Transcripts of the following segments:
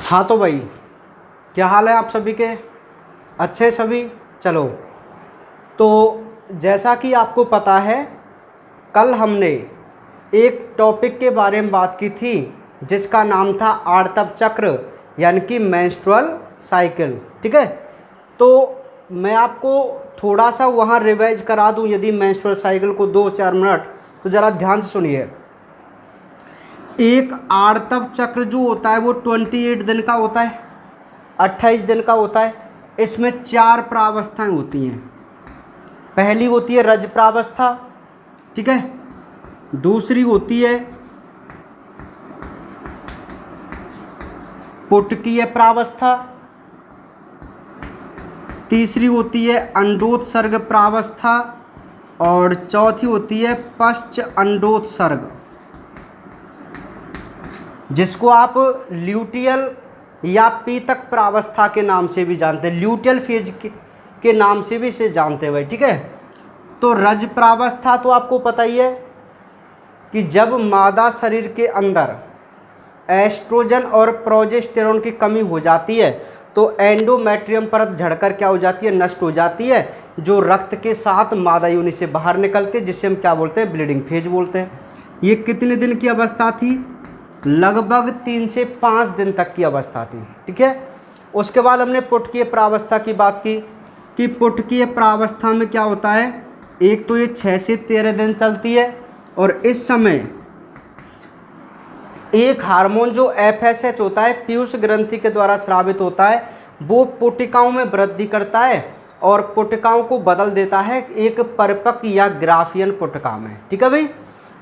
हाँ तो भाई, क्या हाल है आप सभी के? अच्छे सभी? चलो, तो जैसा कि आपको पता है, कल हमने एक टॉपिक के बारे में बात की थी जिसका नाम था आर्तव चक्र, यानी कि मेंस्ट्रुअल साइकिल। ठीक है, तो मैं आपको थोड़ा सा वहाँ रिवाइज करा दूँ यदि मेंस्ट्रुअल साइकिल को 2-4 मिनट, तो ज़रा ध्यान से सुनिए। एक आर्तव चक्र जो होता है वो 28 दिन का होता है, 28 दिन का होता है। इसमें 4 प्रावस्थाएं होती हैं। पहली होती है रज प्रावस्था, ठीक है। दूसरी होती है पुटकीय प्रावस्था। तीसरी होती है अंडोत्सर्ग प्रावस्था। और चौथी होती है पश्च अंडोत्सर्ग, जिसको आप ल्यूटियल या पीतक प्रावस्था के नाम से भी जानते हैं, ल्यूटियल फेज के नाम से भी इसे जानते हैं भाई। ठीक है, तो रज प्रावस्था तो आपको पता ही है कि जब मादा शरीर के अंदर एस्ट्रोजन और प्रोजेस्टेरोन की कमी हो जाती है तो एंडोमेट्रियम परत झड़कर क्या हो जाती है, नष्ट हो जाती है, जो रक्त के साथ मादा योनि से बाहर निकलती है, जिससे हम क्या बोलते हैं, ब्लीडिंग फेज बोलते हैं। ये कितने दिन की अवस्था थी? लगभग 3 से 5 दिन तक की अवस्था थी। ठीक है, उसके बाद हमने पुटकीय प्रावस्था की बात की कि पुटकीय प्रावस्था में क्या होता है, एक तो ये 6 से 13 दिन चलती है और इस समय एक हार्मोन जो FSH होता है, पीयूष ग्रंथि के द्वारा स्रावित होता है, वो पुटिकाओं में वृद्धि करता है और पुटिकाओं को बदल देता है एक परिपक्व या ग्राफियन पुटिका में। ठीक है भाई,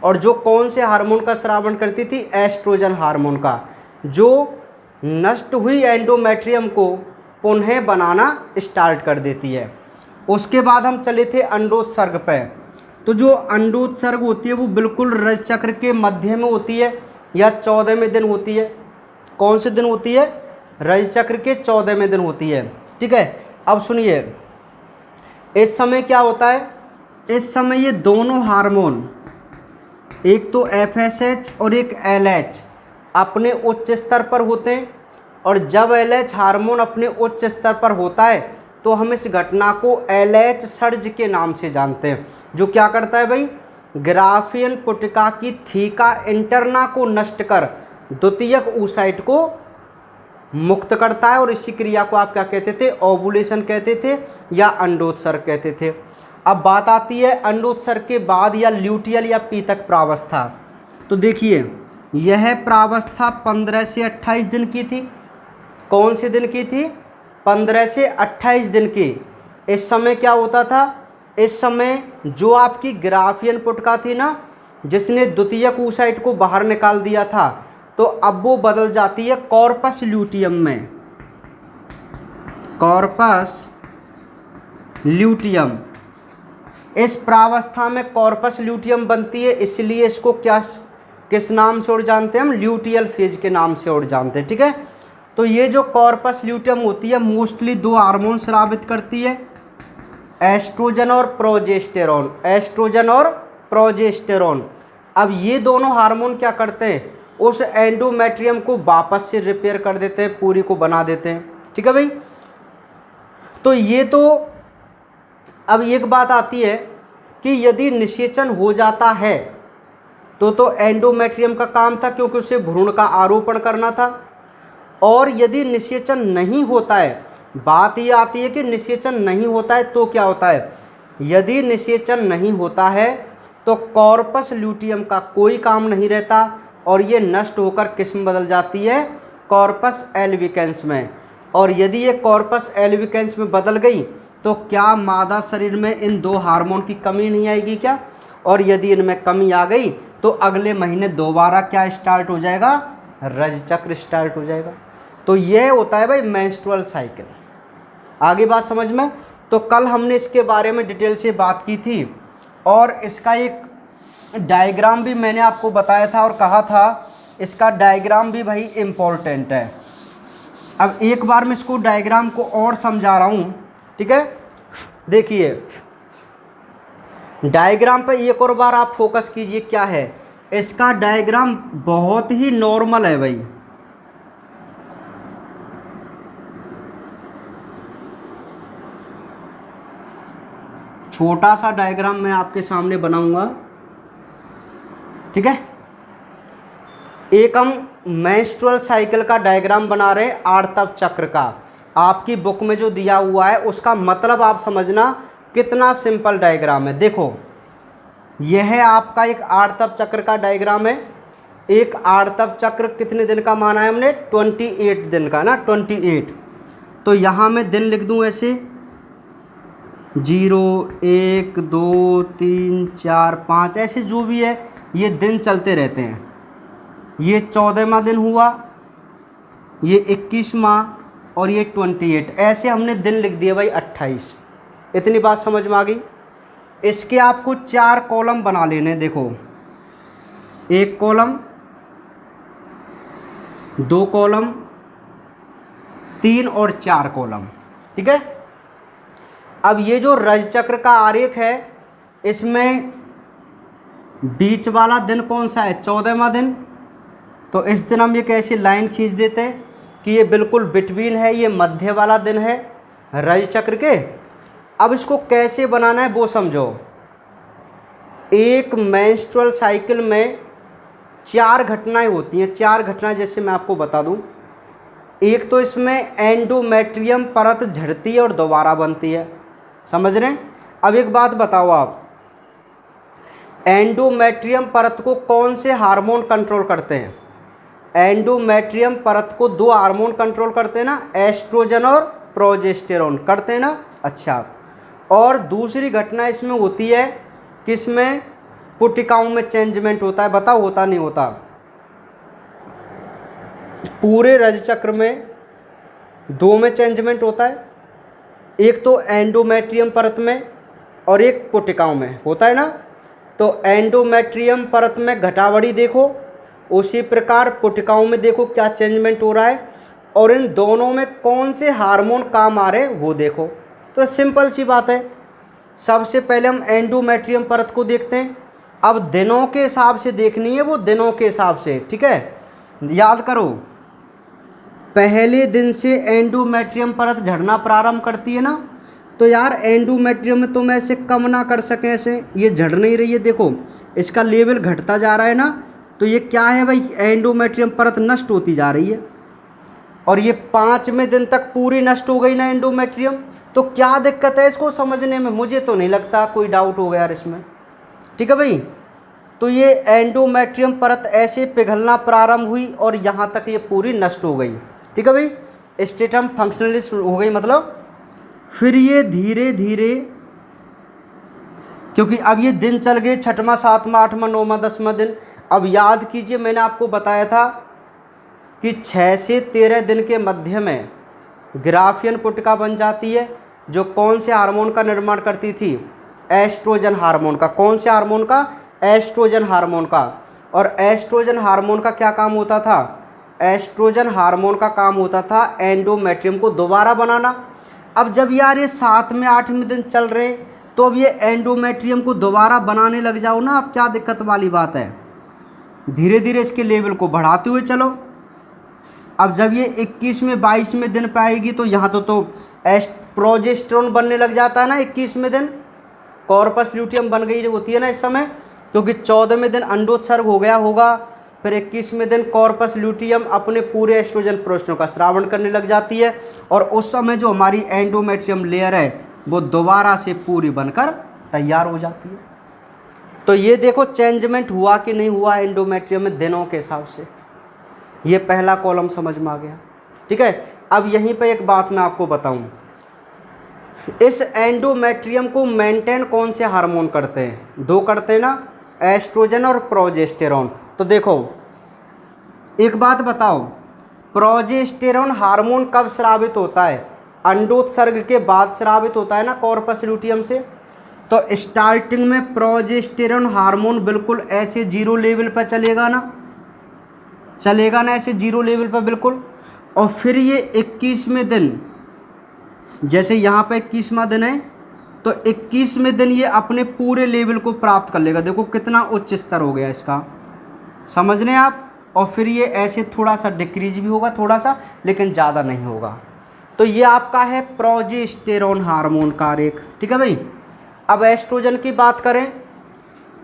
और जो कौन से हार्मोन का स्रावण करती थी, एस्ट्रोजन हार्मोन का, जो नष्ट हुई एंडोमेट्रियम को पुनः बनाना स्टार्ट कर देती है। उसके बाद हम चले थे अंडोत्सर्ग पे। तो जो अंडोत्सर्ग होती है वो बिल्कुल रज चक्र के मध्य में होती है या 14वें दिन होती है। कौन से दिन होती है? रज चक्र के 14वें दिन होती है। ठीक है, अब सुनिए, इस समय क्या होता है, इस समय ये दोनों हार्मोन, एक तो FSH और एक LH, अपने उच्च स्तर पर होते हैं। और जब LH हार्मोन अपने उच्च स्तर पर होता है तो हम इस घटना को LH सर्ज के नाम से जानते हैं, जो क्या करता है भाई, ग्राफियन पुटिका की थीका इंटरना को नष्ट कर द्वितीयक oocyte को मुक्त करता है। और इसी क्रिया को आप क्या कहते थे, ओवुलेशन कहते थे या अंडोत्सर्ग कहते थे। अब बात आती है अंडोत्सर्ग के बाद या ल्यूटियल या पीतक प्रावस्था। तो देखिए, यह प्रावस्था 15 से 28 दिन की थी। कौन से दिन की थी? 15 से 28 दिन की। इस समय क्या होता था, इस समय जो आपकी ग्राफियन पुटका थी ना, जिसने द्वितीयक oocyte को बाहर निकाल दिया था, तो अब वो बदल जाती है कॉर्पस ल्यूटियम में। कॉर्पस ल्यूटियम, इस प्रावस्था में कॉर्पस ल्यूटियम बनती है, इसलिए इसको क्या, किस नाम से और जानते हैं हम, ल्यूटियल फेज के नाम से और जानते हैं। ठीक है, तो ये जो कॉर्पस ल्यूटियम होती है मोस्टली 2 हार्मोन स्रावित करती है, एस्ट्रोजन और प्रोजेस्टेरोन। एस्ट्रोजन और प्रोजेस्टेरोन। अब ये दोनों हार्मोन क्या करते हैं, उस एंडोमेट्रियम को वापस से रिपेयर कर देते हैं, पूरी को बना देते हैं। ठीक है भाई, तो ये तो अब एक बात आती है कि यदि निषेचन हो जाता है तो एंडोमेट्रियम का काम था, क्योंकि उसे भ्रूण का आरोपण करना था। और यदि निषेचन नहीं होता है, बात ये आती है कि निषेचन नहीं होता है तो क्या होता है, यदि निषेचन नहीं होता है तो कॉर्पस ल्यूटियम का कोई काम नहीं रहता और ये नष्ट होकर किस में बदल जाती है, कॉर्पस एल्विकेंस में। और यदि ये कॉर्पस एल्विकेंस में बदल गई तो क्या मादा शरीर में इन 2 हार्मोन की कमी नहीं आएगी क्या? और यदि इनमें कमी आ गई तो अगले महीने दोबारा क्या स्टार्ट हो जाएगा, रज चक्र स्टार्ट हो जाएगा। तो यह होता है भाई मेंस्ट्रुअल साइकिल। आगे बात समझ में? तो कल हमने इसके बारे में डिटेल से बात की थी और इसका एक डायग्राम भी मैंने आपको बताया था और कहा था इसका डायग्राम भी भाई इम्पोर्टेंट है। अब एक बार मैं इसको डायग्राम को और समझा रहा हूँ। ठीक है, देखिए डायग्राम पे एक और बार आप फोकस कीजिए, क्या है इसका डायग्राम, बहुत ही नॉर्मल है भाई। छोटा सा डायग्राम मैं आपके सामने बनाऊंगा, ठीक है। एक हम मेंस्ट्रुअल साइकिल का डायग्राम बना रहे हैं, आवर्तव चक्र का। आपकी बुक में जो दिया हुआ है उसका मतलब आप समझना कितना सिंपल डायग्राम है। देखो यह है आपका एक आवर्तव चक्र का डायग्राम है। एक आवर्तव चक्र कितने दिन का माना है हमने? 28 दिन का ना, 28। तो यहाँ मैं दिन लिख दूँ ऐसे 0 1 2 3 4 5, ऐसे जो भी है ये दिन चलते रहते हैं। ये 14वां दिन हुआ, ये 21वां और ये 28, ऐसे हमने दिन लिख दिए भाई 28। इतनी बात समझ में आ गई। इसके आपको 4 कॉलम बना लेने। देखो 1 कॉलम, 2 कॉलम, 3 और 4 कॉलम, ठीक है। अब ये जो रज चक्र का आरेख है इसमें बीच वाला दिन कौन सा है? 14वां दिन। तो इस दिन हम ये कैसी लाइन खींच देते हैं कि ये बिल्कुल बिटवीन है, ये मध्य वाला दिन है रज चक्र के। अब इसको कैसे बनाना है वो समझो। एक मेंस्ट्रुअल साइकिल में 4 घटनाएं होती हैं। 4 घटनाएं जैसे मैं आपको बता दूं। एक तो इसमें एंडोमेट्रियम परत झड़ती है और दोबारा बनती है, समझ रहे हैं। अब एक बात बताओ आप, एंडोमेट्रियम परत को कौन से हार्मोन कंट्रोल करते हैं? एंडोमेट्रियम परत को 2 हार्मोन कंट्रोल करते हैं ना, एस्ट्रोजन और प्रोजेस्टेरोन करते हैं ना। अच्छा, और दूसरी घटना इसमें होती है किसमें? पुटिकाओं में चेंजमेंट होता है। बताओ होता नहीं होता? पूरे रज चक्र में 2 में चेंजमेंट होता है, एक तो एंडोमेट्रियम परत में और एक पुटिकाओं में होता है ना। तो एंडोमेट्रियम परत में घटावड़ी देखो, उसी प्रकार पुटिकाओं में देखो क्या चेंजमेंट हो रहा है, और इन दोनों में कौन से हार्मोन काम आ रहे हैं वो देखो। तो सिंपल सी बात है। सबसे पहले हम एंडोमेट्रियम परत को देखते हैं। अब दिनों के हिसाब से देखनी है वो, दिनों के हिसाब से, ठीक है। याद करो, पहले दिन से एंडोमेट्रियम परत झड़ना प्रारंभ करती है ना। तो यार एंडोमेट्रियम में तुम ऐसे कम ना कर सकें, ऐसे ये झड़ नहीं रही है, देखो इसका लेवल घटता जा रहा है ना। तो ये क्या है भाई? एंडोमेट्रियम परत नष्ट होती जा रही है, और ये 5वें दिन तक पूरी नष्ट हो गई ना एंडोमेट्रियम। तो क्या दिक्कत है इसको समझने में? मुझे तो नहीं लगता कोई डाउट होगा यार इसमें, ठीक है भाई। तो ये एंडोमेट्रियम परत ऐसे पिघलना प्रारंभ हुई और यहाँ तक ये पूरी नष्ट हो गई, ठीक है भाई। स्टेटम फंक्शनलिस्ट हो गई मतलब। फिर ये धीरे धीरे, क्योंकि अब ये दिन चल गए 6वां 7वां 8वां 9वां 10वां दिन। अब याद कीजिए मैंने आपको बताया था कि 6 से 13 दिन के मध्य में ग्राफियन पुटिका बन जाती है, जो कौन से हार्मोन का निर्माण करती थी? एस्ट्रोजन हार्मोन का। कौन से हार्मोन का? एस्ट्रोजन हार्मोन का। और एस्ट्रोजन हार्मोन का क्या काम होता था? एस्ट्रोजन हार्मोन का काम होता था एंडोमेट्रियम को दोबारा बनाना। अब जब यार ये 7वें 8वें दिन चल रहे, तो अब ये एंडोमेट्रियम को दोबारा बनाने लग जाओ ना। अब क्या दिक्कत वाली बात है? धीरे धीरे इसके लेवल को बढ़ाते हुए चलो। अब जब ये 21वें 22वें दिन पे आएगी तो यहाँ तो प्रोजेस्टेरोन बनने लग जाता है ना 21वें दिन। कॉर्पस ल्यूटियम बन गई होती है ना इस समय, क्योंकि 14वें दिन अंडोत्सर्ग हो गया होगा। फिर 21वें दिन कॉर्पस ल्यूटियम अपने पूरे एस्ट्रोजन प्रोस्टों का स्रावण करने लग जाती है, और उस समय जो हमारी एंडोमेट्रियम लेयर है वो दोबारा से पूरी बनकर तैयार हो जाती है। तो ये देखो चेंजमेंट हुआ कि नहीं हुआ एंडोमेट्रियम में दिनों के हिसाब से। ये पहला कॉलम समझ में आ गया, ठीक है। अब यहीं पे एक बात मैं आपको बताऊं, इस एंडोमेट्रियम को मेंटेन कौन से हार्मोन करते हैं? 2 करते हैं ना, एस्ट्रोजन और प्रोजेस्टेरोन। तो देखो एक बात बताओ, प्रोजेस्टेरोन हार्मोन कब स्रावित होता है? अंडोत्सर्ग के बाद स्रावित होता है ना कॉर्पस ल्यूटियम से। तो स्टार्टिंग में प्रोजेस्टेरोन हार्मोन बिल्कुल ऐसे 0 लेवल पर चलेगा ना, चलेगा ना ऐसे 0 लेवल पर बिल्कुल। और फिर ये 21वें दिन, जैसे यहाँ पे 21वां दिन है, तो 21वें दिन ये अपने पूरे लेवल को प्राप्त कर लेगा। देखो कितना उच्च स्तर हो गया इसका, समझ रहे हैं आप। और फिर ये ऐसे थोड़ा सा डिक्रीज भी होगा, थोड़ा सा, लेकिन ज़्यादा नहीं होगा। तो ये आपका है प्रोजेस्टेरोन हार्मोन का आरेख, ठीक है भाई। अब एस्ट्रोजन की बात करें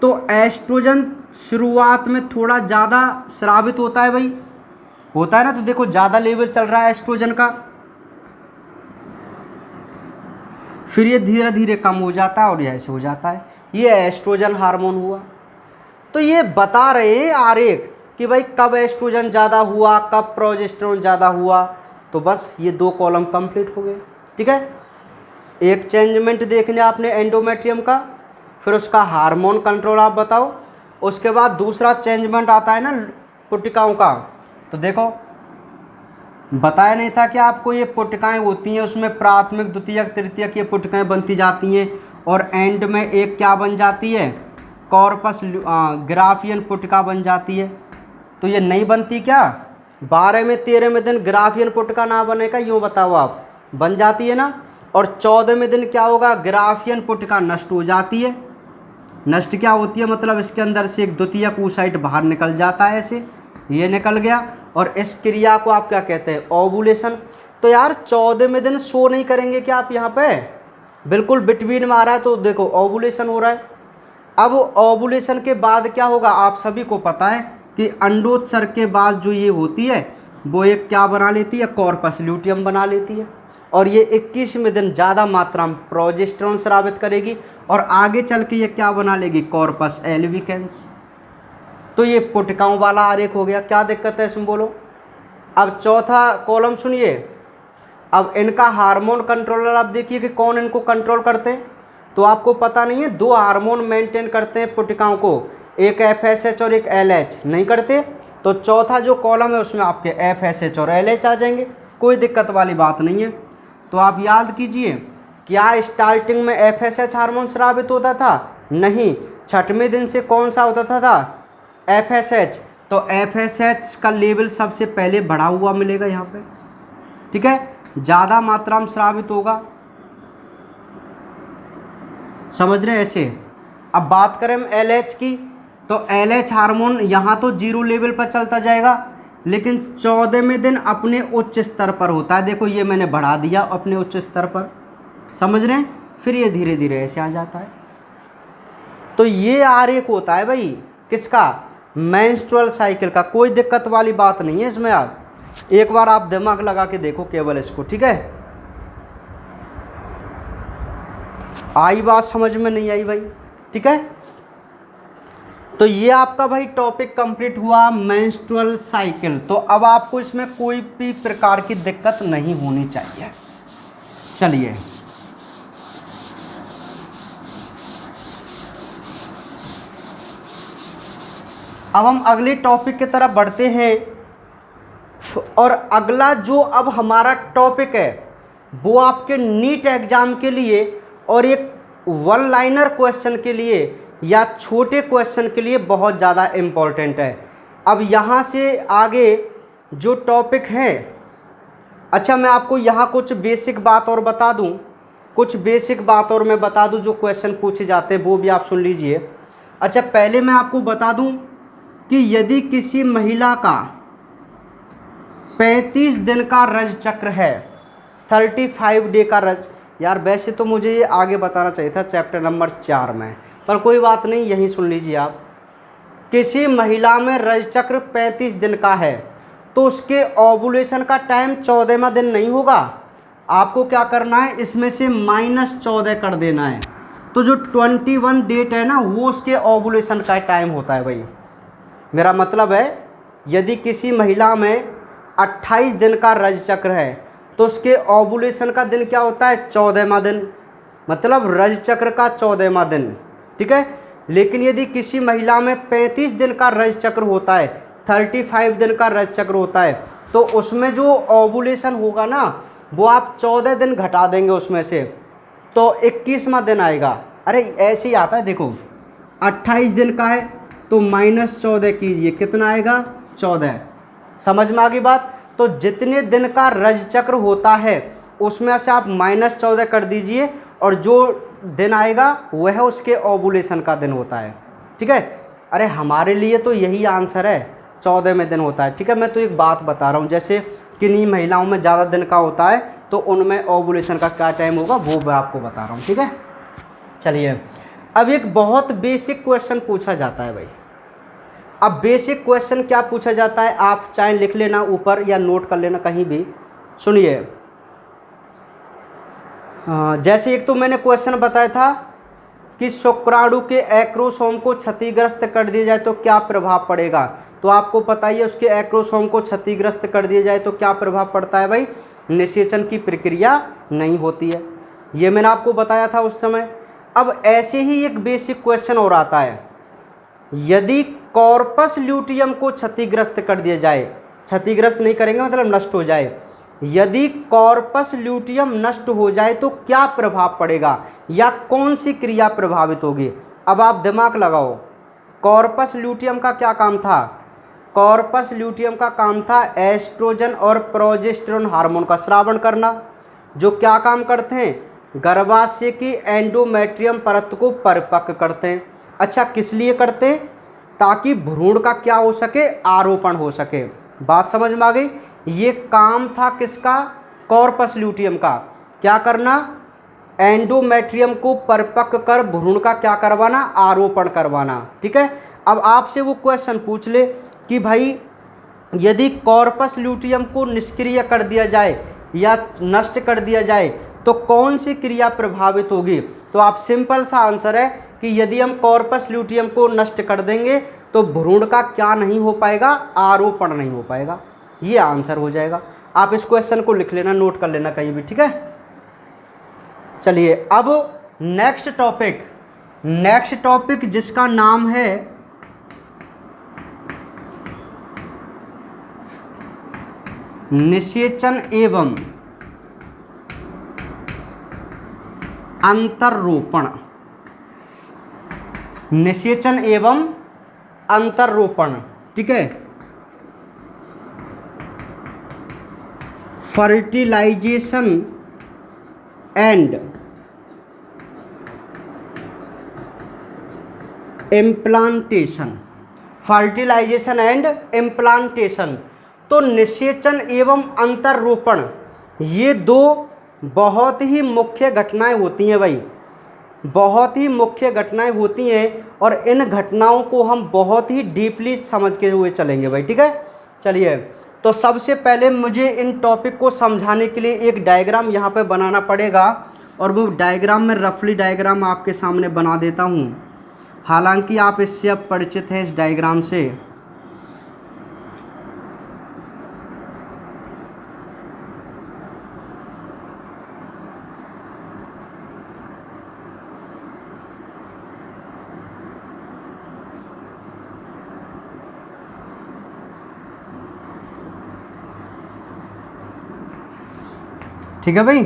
तो एस्ट्रोजन शुरुआत में थोड़ा ज़्यादा स्रावित होता है भाई, होता है ना। तो देखो ज़्यादा लेवल चल रहा है एस्ट्रोजन का, फिर ये धीरे धीरे कम हो जाता है और ये ऐसे हो जाता है। ये एस्ट्रोजन हार्मोन हुआ। तो ये बता रहे हैं आरेख कि भाई कब एस्ट्रोजन ज़्यादा हुआ, कब प्रोजेस्टेरोन ज़्यादा हुआ। तो बस ये 2 कॉलम कंप्लीट हो गए। ठीक है, एक चेंजमेंट देखने आपने एंडोमेट्रियम का, फिर उसका हार्मोन कंट्रोल आप बताओ। उसके बाद दूसरा चेंजमेंट आता है ना पुटिकाओं का। तो देखो बताया नहीं था कि आपको ये पुटिकाएँ होती हैं, उसमें प्राथमिक द्वितीयक तृतीयक ये पुटिकाएँ बनती जाती हैं और एंड में एक क्या बन जाती है, कॉर्पस ग्राफियन पुटिका बन जाती है। तो ये नहीं बनती क्या, 12 में 13वें दिन ग्राफियन पुटिका ना बनेगा, यूँ बताओ आप, बन जाती है ना। और 14वें दिन क्या होगा, ग्राफियन पुटिका नष्ट हो जाती है। नष्ट क्या होती है, मतलब इसके अंदर से एक द्वितीयक oocyte बाहर निकल जाता है, ऐसे ये निकल गया। और इस क्रिया को आप क्या कहते हैं, ओवुलेशन। तो यार 14वें दिन शो नहीं करेंगे क्या आप यहाँ पे, बिल्कुल बिटवीन में आ रहा है, तो देखो ओवुलेशन हो रहा है। अब ओवुलेशन के बाद क्या होगा, आप सभी को पता है कि अंडोत्सर्ग के बाद जो ये होती है वो एक क्या बना लेती है, कॉर्पस ल्यूटियम बना लेती है। और ये 21वें दिन ज़्यादा मात्रा में प्रोजेस्टेरोन स्रावित करेगी और आगे चल के ये क्या बना लेगी, कॉर्पस एल्बिकेंस। तो ये पुटिकाओं वाला आरेख हो गया। क्या दिक्कत है इसमें बोलो। अब चौथा कॉलम सुनिए। अब इनका हार्मोन कंट्रोलर आप देखिए कि कौन इनको कंट्रोल करते हैं। तो आपको पता नहीं है, 2 हार्मोन मेंटेन करते हैं पुटिकाओं को, एक FSH और एक LH नहीं करते। तो चौथा जो कॉलम है उसमें आपके FSH और LH आ जाएंगे, कोई दिक्कत वाली बात नहीं है। तो आप याद कीजिए, क्या स्टार्टिंग में FSH हार्मोन स्रावित होता था, नहीं। 6वें दिन से कौन सा होता था, FSH। तो FSH का लेवल सबसे पहले बढ़ा हुआ मिलेगा यहाँ पे। ठीक है, ज़्यादा मात्रा में स्रावित होगा, समझ रहे हैं ऐसे। अब बात करें हम LH की, तो LH हार्मोन यहाँ तो 0 लेवल पर चलता जाएगा, लेकिन 14वें दिन अपने उच्च स्तर पर होता है। देखो ये मैंने बढ़ा दिया अपने उच्च स्तर पर, समझ रहे हैं। फिर ये धीरे धीरे ऐसे आ जाता है। तो ये आरेख होता है भाई किसका, मेंस्ट्रुअल साइकिल का। कोई दिक्कत वाली बात नहीं है इसमें। आप एक बार आप दिमाग लगा के देखो केवल इसको। ठीक है, आई बात समझ में, नहीं आई भाई। ठीक है, तो ये आपका भाई टॉपिक कंप्लीट हुआ, मेंस्ट्रुअल साइकिल। तो अब आपको इसमें कोई भी प्रकार की दिक्कत नहीं होनी चाहिए। चलिए अब हम अगले टॉपिक की तरफ बढ़ते हैं। और अगला जो अब हमारा टॉपिक है वो आपके नीट एग्जाम के लिए और एक 1 लाइनर क्वेश्चन के लिए या छोटे क्वेश्चन के लिए बहुत ज़्यादा इम्पोर्टेंट है। अब यहाँ से आगे जो टॉपिक है, अच्छा मैं आपको यहाँ कुछ बेसिक बात और बता दूँ, कुछ बेसिक बात और मैं बता दूँ जो क्वेश्चन पूछे जाते हैं वो भी आप सुन लीजिए। अच्छा पहले मैं आपको बता दूँ कि यदि किसी महिला का 35 दिन का रज चक्र है, 35 डे का रज, यार वैसे तो मुझे ये आगे बताना चाहिए था चैप्टर नंबर 4 में, पर कोई बात नहीं, यहीं सुन लीजिए आप। किसी महिला में रज चक्र 35 दिन का है तो उसके ओवुलेशन का टाइम 14वां दिन नहीं होगा। आपको क्या करना है, इसमें से -14 कर देना है। तो जो 21 डेट है ना वो उसके ओवुलेशन का टाइम होता है भाई। मेरा मतलब है यदि किसी महिला में 28 दिन का रज चक्र है तो उसके ओवुलेशन का दिन क्या होता है, 14वां दिन, मतलब रज चक्र का 14वां दिन। ठीक है, लेकिन यदि किसी महिला में 35 दिन का रज चक्र होता है, 35 दिन का रज चक्र होता है, तो उसमें जो ओवुलेशन होगा ना वो आप 14 दिन घटा देंगे उसमें से, तो 21वां दिन आएगा। अरे ऐसे ही आता है, देखो 28 दिन का है तो -14 कीजिए, कितना आएगा, 14। समझ में आ गई बात। तो जितने दिन का रज चक्र होता है उसमें से आप -14 कर दीजिए और जो दिन आएगा वह उसके ओवुलेशन का दिन होता है। ठीक है, अरे हमारे लिए तो यही आंसर है, 14वें दिन होता है। ठीक है, मैं तो एक बात बता रहा हूँ, जैसे किन्हीं महिलाओं में ज़्यादा दिन का होता है तो उनमें ओवुलेशन का क्या टाइम होगा वो मैं आपको बता रहा हूँ। ठीक है, चलिए, अब एक बहुत बेसिक क्वेश्चन पूछा जाता है भाई। अब बेसिक क्वेश्चन क्या पूछा जाता है, आप चाहे लिख लेना ऊपर या नोट कर लेना कहीं भी। सुनिए, जैसे एक तो मैंने क्वेश्चन बताया था कि शुक्राणु के एक्रोसोम को क्षतिग्रस्त कर दिया जाए तो क्या प्रभाव पड़ेगा। तो आपको पता ही है, उसके एक्रोसोम को क्षतिग्रस्त कर दिया जाए तो क्या प्रभाव पड़ता है भाई, निषेचन की प्रक्रिया नहीं होती है। ये मैंने आपको बताया था उस समय। अब ऐसे ही एक बेसिक क्वेश्चन और आता है, यदि कॉर्पस ल्यूटियम को क्षतिग्रस्त कर दिया जाए, क्षतिग्रस्त नहीं करेंगे मतलब नष्ट हो जाए, यदि कॉर्पस ल्यूटियम नष्ट हो जाए तो क्या प्रभाव पड़ेगा या कौन सी क्रिया प्रभावित होगी। अब आप दिमाग लगाओ, कॉर्पस ल्यूटियम का क्या काम था, कॉर्पस ल्यूटियम का काम था एस्ट्रोजन और प्रोजेस्टेरोन हार्मोन का स्रावन करना, जो क्या काम करते हैं, गर्भाशय की एंडोमेट्रियम परत को परिपक्व करते हैं। अच्छा, किस लिए करते हैं, ताकि भ्रूण का क्या हो सके, आरोपण हो सके। बात समझ में आ गई। ये काम था किसका, कॉर्पस ल्यूटियम का, क्या करना, एंडोमेट्रियम को परिपक्व कर भ्रूण का क्या करवाना, आरोपण करवाना। ठीक है। अब आपसे वो क्वेश्चन पूछ ले कि भाई यदि कॉर्पस ल्यूटियम को निष्क्रिय कर दिया जाए या नष्ट कर दिया जाए तो कौन सी क्रिया प्रभावित होगी। तो आप सिंपल सा आंसर है कि यदि हम कॉर्पस ल्यूटियम को नष्ट कर देंगे तो भ्रूण का क्या नहीं हो पाएगा, आरोपण नहीं हो पाएगा। ये आंसर हो जाएगा। आप इस क्वेश्चन को लिख लेना, नोट कर लेना कहीं भी। ठीक है। चलिए, अब नेक्स्ट टॉपिक जिसका नाम है निषेचन एवं अंतररोपण। निषेचन एवं अंतररोपण। ठीक है। Fertilization and implantation. Fertilization and implantation. तो निषेचन एवं अंतररोपण, ये दो बहुत ही मुख्य घटनाएं होती हैं भाई, बहुत ही मुख्य घटनाएं होती हैं और इन घटनाओं को हम बहुत ही डीपली समझ के हुए चलेंगे भाई। ठीक है। चलिए, तो सबसे पहले मुझे इन टॉपिक को समझाने के लिए एक डायग्राम यहाँ पे बनाना पड़ेगा और वो डायग्राम में रफली डायग्राम आपके सामने बना देता हूँ। हालांकि आप इससे अब परिचित हैं, इस डायग्राम से। ठीक है भाई।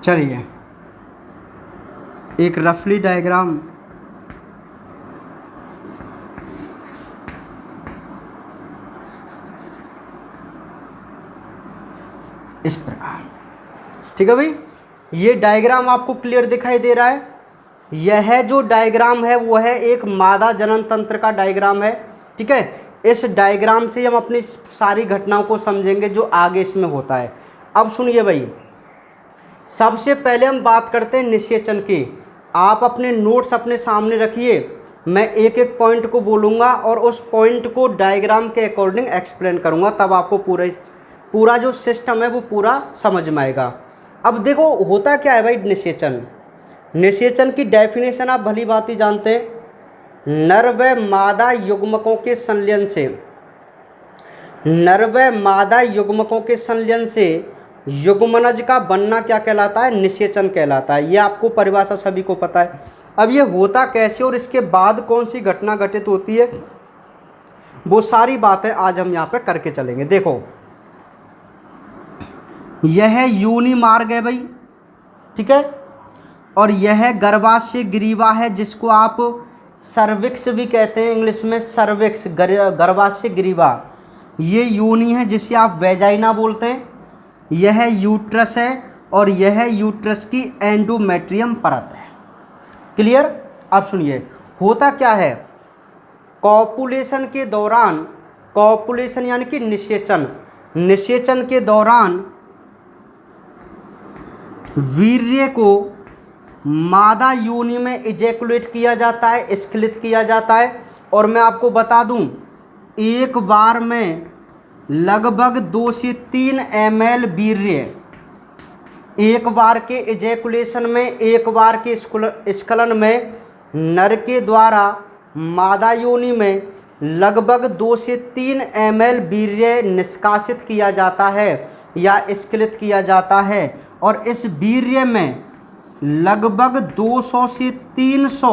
चलिए, एक रफली डायग्राम इस प्रकार। ठीक है भाई, ये डायग्राम आपको क्लियर दिखाई दे रहा है। यह जो डायग्राम है वो है एक मादा जनन तंत्र का डायग्राम है। ठीक है। इस डायग्राम से हम अपनी सारी घटनाओं को समझेंगे जो आगे इसमें होता है। अब सुनिए भाई, सबसे पहले हम बात करते हैं निषेचन की। आप अपने नोट्स अपने सामने रखिए, मैं एक एक पॉइंट को बोलूँगा और उस पॉइंट को डायग्राम के अकॉर्डिंग एक्सप्लेन करूँगा, तब आपको पूरा जो सिस्टम है वो पूरा समझ में आएगा। अब देखो होता क्या है भाई, निषेचन की डेफिनेशन आप भली भांति जानते हैं। नर व मादा युग्मकों के संलयन से, नर व मादा युग्मकों के संलयन से युग्मनज का बनना क्या कहलाता है, निषेचन कहलाता है। ये आपको परिभाषा सभी को पता है। अब ये होता कैसे और इसके बाद कौन सी घटना घटित होती है, वो सारी बातें आज हम यहाँ पे करके चलेंगे। देखो, यह योनि मार्ग है भाई। ठीक है। और यह गर्भाशय ग्रीवा है, जिसको आप सर्विक्स भी कहते हैं इंग्लिश में, सर्विक्स गर्भाशय ग्रीवा, ये योनि है जिसे आप वेजाइना बोलते हैं। यह यूट्रस है और यह यूट्रस की एंडोमेट्रियम परत है। क्लियर? अब सुनिए होता क्या है, कॉपुलेशन के दौरान, कॉपुलेशन यानी कि निषेचन, निषेचन के दौरान वीर्य को मादा योनि में इजैकुलेट किया जाता है, स्खलित किया जाता है। और मैं आपको बता दूं, एक बार में लगभग 2 से 3 ml वीर्य, एक बार के इजैकुलेशन में, एक बार के स्खलन में नर के द्वारा मादा योनि में लगभग 2 से 3 ml वीर्य निष्कासित किया जाता है या स्खलित किया जाता है। और इस वीर्य में लगभग 200 से 300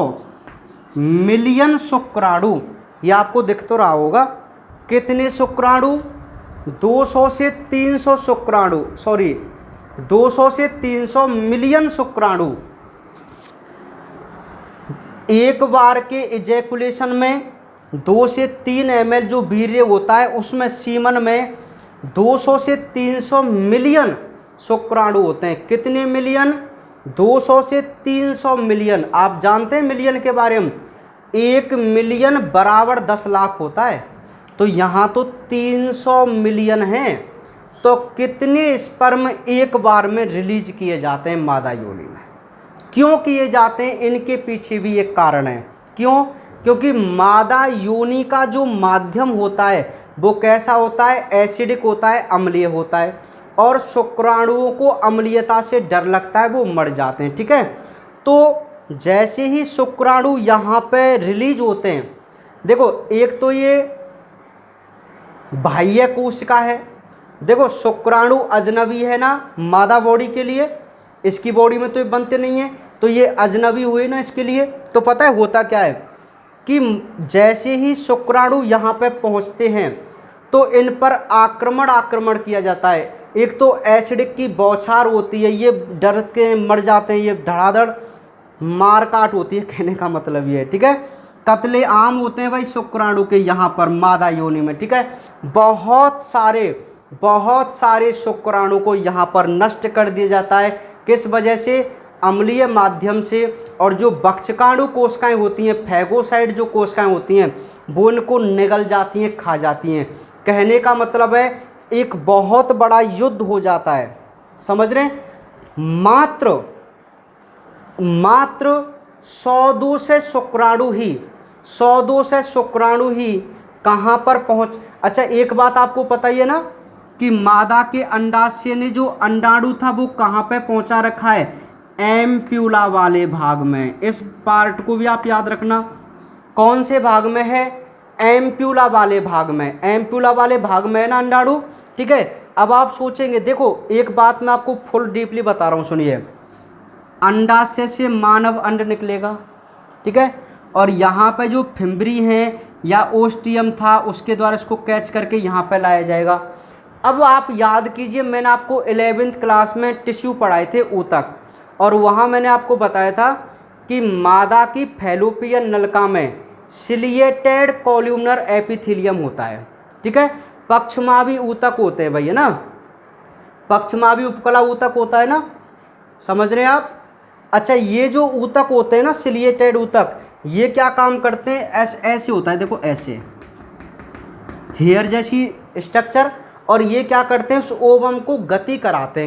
मिलियन शुक्राणु, ये आपको दिख तो रहा होगा, कितने शुक्राणु? 200 से 300 शुक्राणु, 200 से 300 मिलियन शुक्राणु एक बार के इजैकुलेशन में 2 से 3 ml जो वीर्य होता है उसमें सीमन में 200 से 300 मिलियन शुक्राणु होते हैं। कितने मिलियन? 200 से 300 मिलियन। आप जानते हैं मिलियन के बारे में? 1 मिलियन बराबर 10 लाख होता है, तो यहाँ तो 300 मिलियन हैं। तो कितने स्पर्म एक बार में रिलीज किए जाते हैं मादा योनि में? क्यों किए जाते हैं? इनके पीछे भी एक कारण है। क्यों? क्योंकि मादा योनि का जो माध्यम होता है वो कैसा होता है? एसिडिक होता है, अम्लीय होता है, और शुक्राणुओं को अम्लीयता से डर लगता है, वो मर जाते हैं। ठीक है, तो जैसे ही शुक्राणु यहाँ पे रिलीज होते हैं, देखो एक तो ये बाह्य कोशिका है, देखो शुक्राणु अजनबी है ना मादा बॉडी के लिए, इसकी बॉडी में तो ये बनते नहीं है, तो ये अजनबी हुए ना इसके लिए। तो पता है होता क्या है कि जैसे ही शुक्राणु यहाँ पे पहुँचते हैं तो इन पर आक्रमण किया जाता है। एक तो एसिडिक की बौछार होती है, ये डर के मर जाते हैं, ये धड़ाधड़ मार काट होती है, कहने का मतलब ये है। ठीक है, कतले आम होते हैं भाई शुक्राणु के यहाँ पर मादा योनि में। ठीक है, बहुत सारे शुक्राणु को यहाँ पर नष्ट कर दिया जाता है। किस वजह से? अम्लीय माध्यम से। और जो बक्षकाणु कोशिकाएं होती हैं, फैगोसाइड जो कोशिकाएं होती हैं, वो इनको निगल जाती हैं, खा जाती हैं। कहने का मतलब है एक बहुत बड़ा युद्ध हो जाता है, समझ रहे हैं? मात्र 100 से शुक्राणु ही कहाँ पर पहुँच। अच्छा एक बात आपको पता ही है ना कि मादा के अंडाशय ने जो अंडाणु था वो कहाँ पे पहुँचा रखा है? एम्प्यूला वाले भाग में। इस पार्ट को भी आप याद रखना। कौन से भाग में है? एम्प्यूला वाले भाग में। एम्प्यूला वाले भाग में है ना अंडाणु। ठीक है, अब आप सोचेंगे, देखो एक बात मैं आपको फुल डीपली बता रहा हूँ, सुनिए। अंडाशय से मानव अंड निकलेगा, ठीक है, और यहाँ पे जो फिम्बरी है या ओस्टियम था उसके द्वारा इसको कैच करके यहाँ पे लाया जाएगा। अब आप याद कीजिए, मैंने आपको 11th क्लास में टिश्यू पढ़ाए थे ऊतक, और वहाँ मैंने आपको बताया था कि मादा की फैलोपियन नलिका में सिलिएटेड कॉल्यूमनर एपिथेलियम होता है। ठीक है, पक्षमावी ऊतक होते हैं भाई, है ना, पक्षमावी उपकला ऊतक होता है ना, समझ रहे हैं आप? अच्छा ये जो ऊतक होते हैं ना, सिलिएटेड ऊतक, ये क्या काम करते हैं? ऐसे होता है, देखो ऐसे हेयर जैसी स्ट्रक्चर, और ये क्या करते हैं? उस ओवम को गति कराते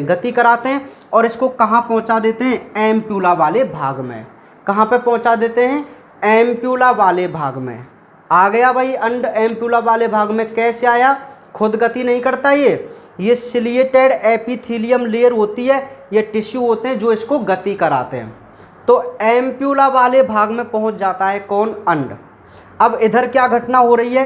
हैं और इसको कहाँ पहुँचा देते हैं? एम्प्यूला वाले भाग में। कहाँ पे पहुँचा देते हैं? एम्प्यूला वाले भाग में। आ गया भाई अंड एम्प्यूला वाले भाग में। कैसे आया? खुद गति नहीं करता ये सिलिएटेड एपिथेलियम लेयर होती है, ये टिश्यू होते हैं जो इसको गति कराते हैं। तो एम्प्यूला वाले भाग में पहुँच जाता है कौन? अंड। अब इधर क्या घटना हो रही है?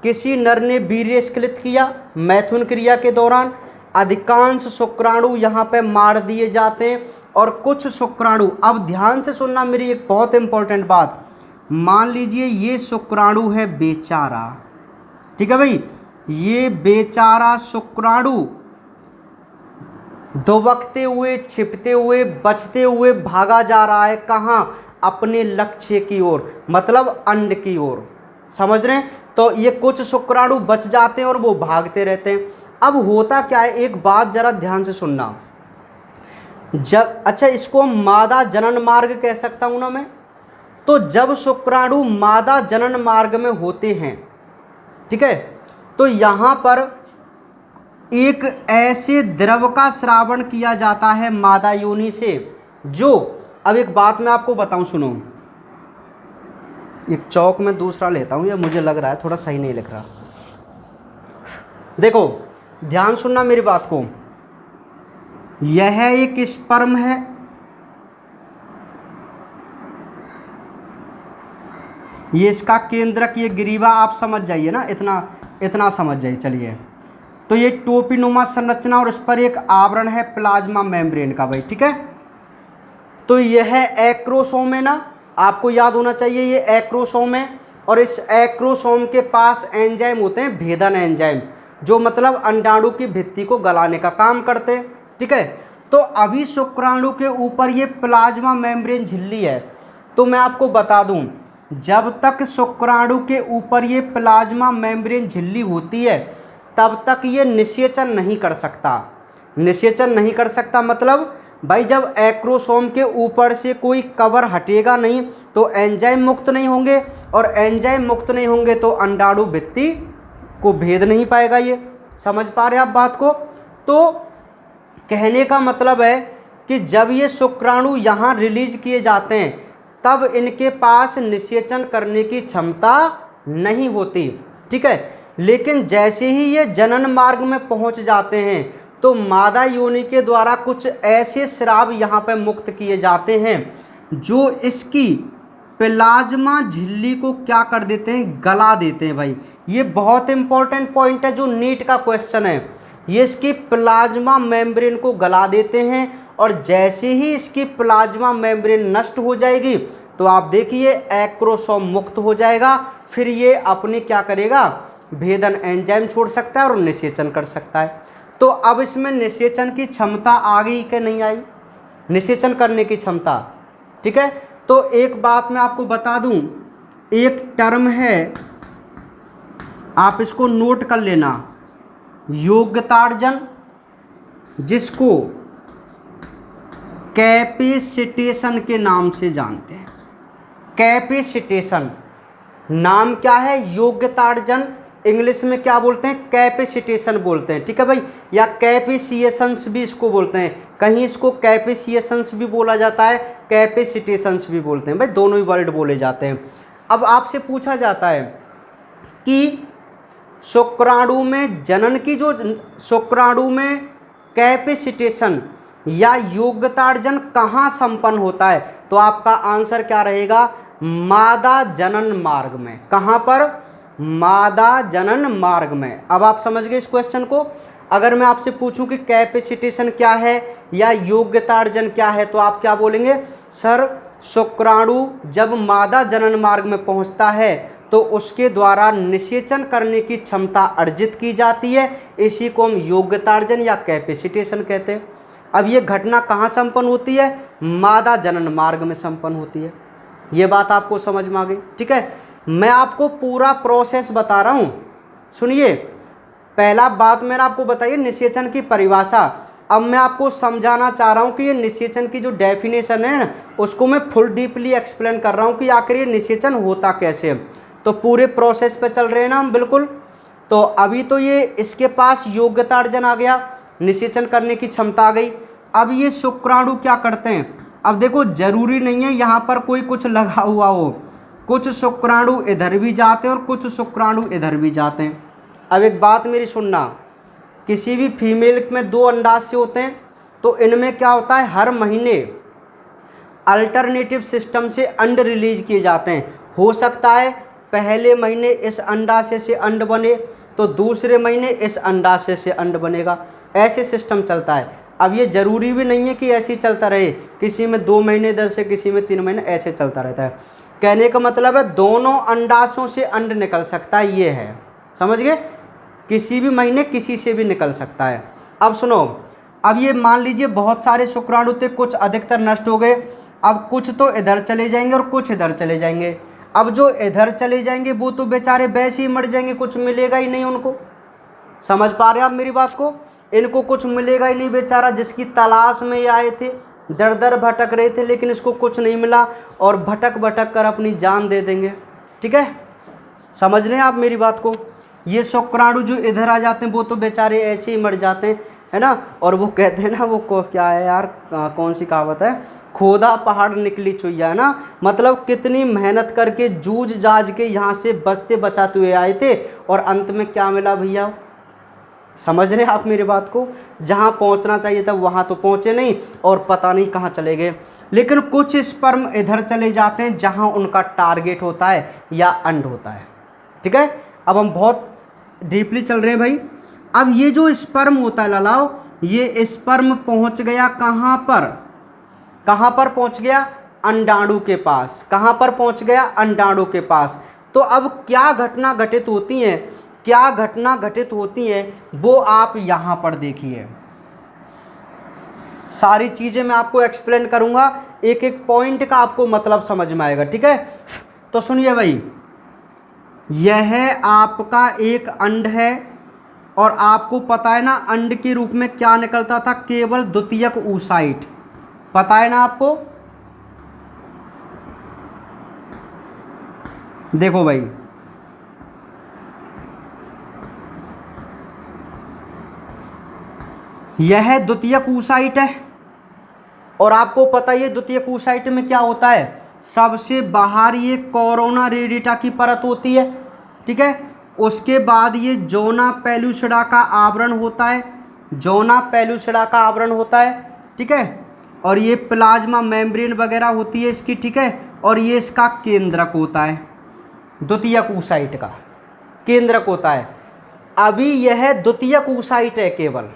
किसी नर ने वीर्य स्खलित किया, मैथुन क्रिया के दौरान अधिकांश शुक्राणु यहाँ पे मार दिए जाते हैं, और कुछ शुक्राणु, अब ध्यान से सुनना मेरी एक बहुत इंपॉर्टेंट बात, मान लीजिए ये शुक्राणु है बेचारा, ठीक है भाई, ये बेचारा शुक्राणु दुबकते हुए, छिपते हुए, बचते हुए भागा जा रहा है। कहाँ? अपने लक्ष्य की ओर, मतलब अंड की ओर। समझ रहे हैं? तो ये कुछ शुक्राणु बच जाते हैं और वो भागते रहते हैं। अब होता क्या है, एक बात जरा ध्यान से सुनना। जब, अच्छा, इसको मादा जनन मार्ग कह सकता हूं ना मैं। तो जब शुक्राणु मादा जनन मार्ग में होते हैं, ठीक है, तो यहां पर एक ऐसे द्रव का स्रावण किया जाता है मादा योनि से, जो, अब एक बात मैं आपको बताऊं, सुनो। एक चौक में दूसरा लेता हूं, या मुझे लग रहा है थोड़ा सही नहीं लिख रहा। देखो, ध्यान सुनना मेरी बात को। यह एक स्पर्म है, ये इसका केंद्रक, ये ग्रीवा, आप समझ जाइए ना, इतना समझ जाइए। चलिए, तो ये टोपीनुमा संरचना और उस पर एक आवरण है प्लाज्मा मेम्ब्रेन का भाई, ठीक है। तो यह एक्रोसोम है ना, आपको याद होना चाहिए ये एक्रोसोम है, और इस एक्रोसोम के पास एंजाइम होते हैं, भेदन एंजाइम, जो मतलब अंडाणु की भित्ति को गलाने का काम करते हैं, ठीक है। तो अभी शुक्राणु के ऊपर ये प्लाज्मा मेम्ब्रेन झिल्ली है। तो मैं आपको बता दूं, जब तक शुक्राणु के ऊपर ये प्लाज्मा मेम्ब्रेन झिल्ली होती है, तब तक ये निषेचन नहीं कर सकता। निषेचन नहीं कर सकता मतलब भाई, जब एक्रोसोम के ऊपर से कोई कवर हटेगा नहीं तो एंजाइम मुक्त नहीं होंगे, और एंजाइम मुक्त नहीं होंगे तो अंडाणु भित्ति को भेद नहीं पाएगा। ये समझ पा रहे हैं आप बात को? तो कहने का मतलब है कि जब ये शुक्राणु यहाँ रिलीज किए जाते हैं, तब इनके पास निषेचन करने की क्षमता नहीं होती, ठीक है। लेकिन जैसे ही ये जनन मार्ग में पहुंच जाते हैं, तो मादा योनि के द्वारा कुछ ऐसे स्राव यहाँ पे मुक्त किए जाते हैं, जो इसकी प्लाज्मा झिल्ली को क्या कर देते हैं, गला देते हैं भाई। ये बहुत इंपॉर्टेंट पॉइंट है, जो नीट का क्वेश्चन है। ये इसकी प्लाज्मा मेम्ब्रेन को गला देते हैं, और जैसे ही इसकी प्लाज्मा मेम्ब्रेन नष्ट हो जाएगी, तो आप देखिए एक्रोसोम मुक्त हो जाएगा। फिर ये अपने क्या करेगा, भेदन एंजाइम छोड़ सकता है और निषेचन कर सकता है। तो अब इसमें निषेचन की क्षमता आ गई कि नहीं आई, निषेचन करने की क्षमता, ठीक है। तो एक बात मैं आपको बता दूं, एक टर्म है, आप इसको नोट कर लेना, योग्यतार्जन, जिसको कैपेसिटेशन के नाम से जानते हैं। कैपेसिटेशन नाम क्या है, योग्यतार्जन, इंग्लिश में क्या बोलते हैं, कैपेसिटेशन बोलते हैं, ठीक है भाई, या कैपेसिएशंस भी इसको बोलते हैं। कहीं इसको कैपेसिएशंस भी बोला जाता है, कैपेसिटेशंस भी बोलते हैं भाई, दोनों ही वर्ड बोले जाते हैं। अब आपसे पूछा जाता है कि शुक्राणु में जनन की, जो शुक्राणु में कैपेसिटेशन या योग्यतार्जन कहाँ संपन्न होता है, तो आपका आंसर क्या रहेगा, मादा जनन मार्ग में। कहाँ पर, मादा जनन मार्ग में। अब आप समझ गए इस क्वेश्चन को। अगर मैं आपसे पूछूं कि कैपेसिटेशन क्या है या योग्यतार्जन क्या है, तो आप क्या बोलेंगे, सर शुक्राणु जब मादा जनन मार्ग में पहुंचता है तो उसके द्वारा निषेचन करने की क्षमता अर्जित की जाती है, इसी को हम योग्यतार्जन या कैपेसिटेशन कहते हैं। अब ये घटना कहाँ संपन्न होती है, मादा जनन मार्ग में संपन्न होती है। ये बात आपको समझ में आ गई, ठीक है। मैं आपको पूरा प्रोसेस बता रहा हूँ, सुनिए। पहला बात मैंने आपको बताई निषेचन की परिभाषा। अब मैं आपको समझाना चाह रहा हूँ कि ये निषेचन की जो डेफिनेशन है ना, उसको मैं फुल डीपली एक्सप्लेन कर रहा हूँ कि आखिर ये निषेचन होता कैसे है। तो पूरे प्रोसेस पे चल रहे हैं ना हम, बिल्कुल। तो अभी तो ये इसके पास योग्यतार्जन आ गया, निषेचन करने की क्षमता आ गई। अब ये शुक्राणु क्या करते हैं, अब देखो जरूरी नहीं है यहाँ पर कोई कुछ लगा हुआ हो, कुछ शुक्राणु इधर भी जाते हैं और कुछ शुक्राणु इधर भी जाते हैं। अब एक बात मेरी सुनना, किसी भी फीमेल में 2 अंडाशय होते हैं, तो इनमें क्या होता है, हर महीने अल्टरनेटिव सिस्टम से अंड रिलीज किए जाते हैं। हो सकता है पहले महीने इस अंडाशय से अंड बने, तो दूसरे महीने इस अंडाशय से अंड बनेगा, ऐसे सिस्टम चलता है। अब ये जरूरी भी नहीं है कि ऐसे ही चलता रहे, किसी में 2 महीने दर से, किसी में 3 महीने, ऐसे चलता रहता है। कहने का मतलब है दोनों अंडाशयों से अंड निकल सकता है, ये है, समझ गए। किसी भी महीने किसी से भी निकल सकता है। अब सुनो, अब ये मान लीजिए बहुत सारे शुक्राणु थे, कुछ अधिकतर नष्ट हो गए, अब कुछ तो इधर चले जाएंगे और कुछ इधर चले जाएंगे। अब जो इधर चले जाएंगे वो तो बेचारे वैसे ही मर जाएंगे, कुछ मिलेगा ही नहीं उनको। समझ पा रहे हैं आप मेरी बात को? इनको कुछ मिलेगा ही नहीं, बेचारा जिसकी तलाश में ये आए थे, दर दर भटक रहे थे, लेकिन इसको कुछ नहीं मिला और भटक भटक कर अपनी जान दे देंगे। ठीक है, समझ रहे हैं आप मेरी बात को? ये शुक्राणु जो इधर आ जाते हैं वो तो बेचारे ऐसे ही मर जाते हैं, है ना। और वो कहते हैं ना, वो क्या है यार, कौन सी कहावत है, खोदा पहाड़ निकली चुईया, है ना। मतलब कितनी मेहनत करके जूझ जाज के यहाँ से बचते बचाते हुए आए थे और अंत में क्या मिला भैया? समझ रहे हैं आप मेरी बात को? जहाँ पहुँचना चाहिए था वहाँ तो पहुँचे नहीं और पता नहीं कहाँ चले गए। लेकिन कुछ स्पर्म इधर चले जाते हैं जहाँ उनका टारगेट होता है या अंड होता है। ठीक है, अब हम बहुत डीपली चल रहे हैं भाई। अब ये जो स्पर्म होता है लालाओ, ये स्पर्म पहुँच गया कहाँ पर? कहाँ पर पहुँच गया? अंडाणु के पास। कहाँ पर पहुँच गया? अंडाणु के पास। तो अब क्या घटना घटित होती है, क्या घटना घटित होती है वो आप यहाँ पर देखिए। सारी चीज़ें मैं आपको एक्सप्लेन करूँगा, एक एक पॉइंट का आपको मतलब समझ में आएगा। ठीक है, तो सुनिए भाई, यह आपका एक अंड है और आपको पता है ना अंड के रूप में क्या निकलता था? केवल द्वितीयक oocyte। पता है ना आपको? देखो भाई, यह द्वितीयक oocyte है और आपको पता है द्वितीयक oocyte में क्या होता है? सबसे बाहर ये कोरोना रेडिटा की परत होती है। ठीक है, उसके बाद ये जोना पेलुसिडा का आवरण होता है, जोना पेलुसिडा का आवरण होता है। ठीक है, और ये प्लाज्मा मेम्ब्रेन वगैरह होती है इसकी। ठीक है, और ये इसका केंद्रक होता है, द्वितीयक oocyte का केंद्रक होता है। अभी यह द्वितीयक oocyte है केवल।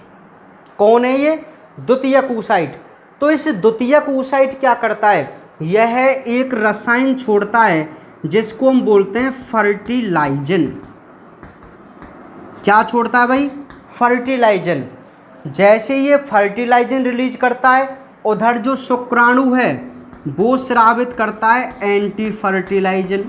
कौन है ये? द्वितीयक oocyte। तो इस द्वितीयक oocyte क्या करता है? यह एक रसायन छोड़ता है जिसको हम बोलते हैं फर्टिलाइजन। क्या छोड़ता है भाई? फर्टिलाइजन। जैसे ये फर्टिलाइजन रिलीज करता है, उधर जो शुक्राणु है वो स्रावित करता है एंटी फर्टिलाइजन।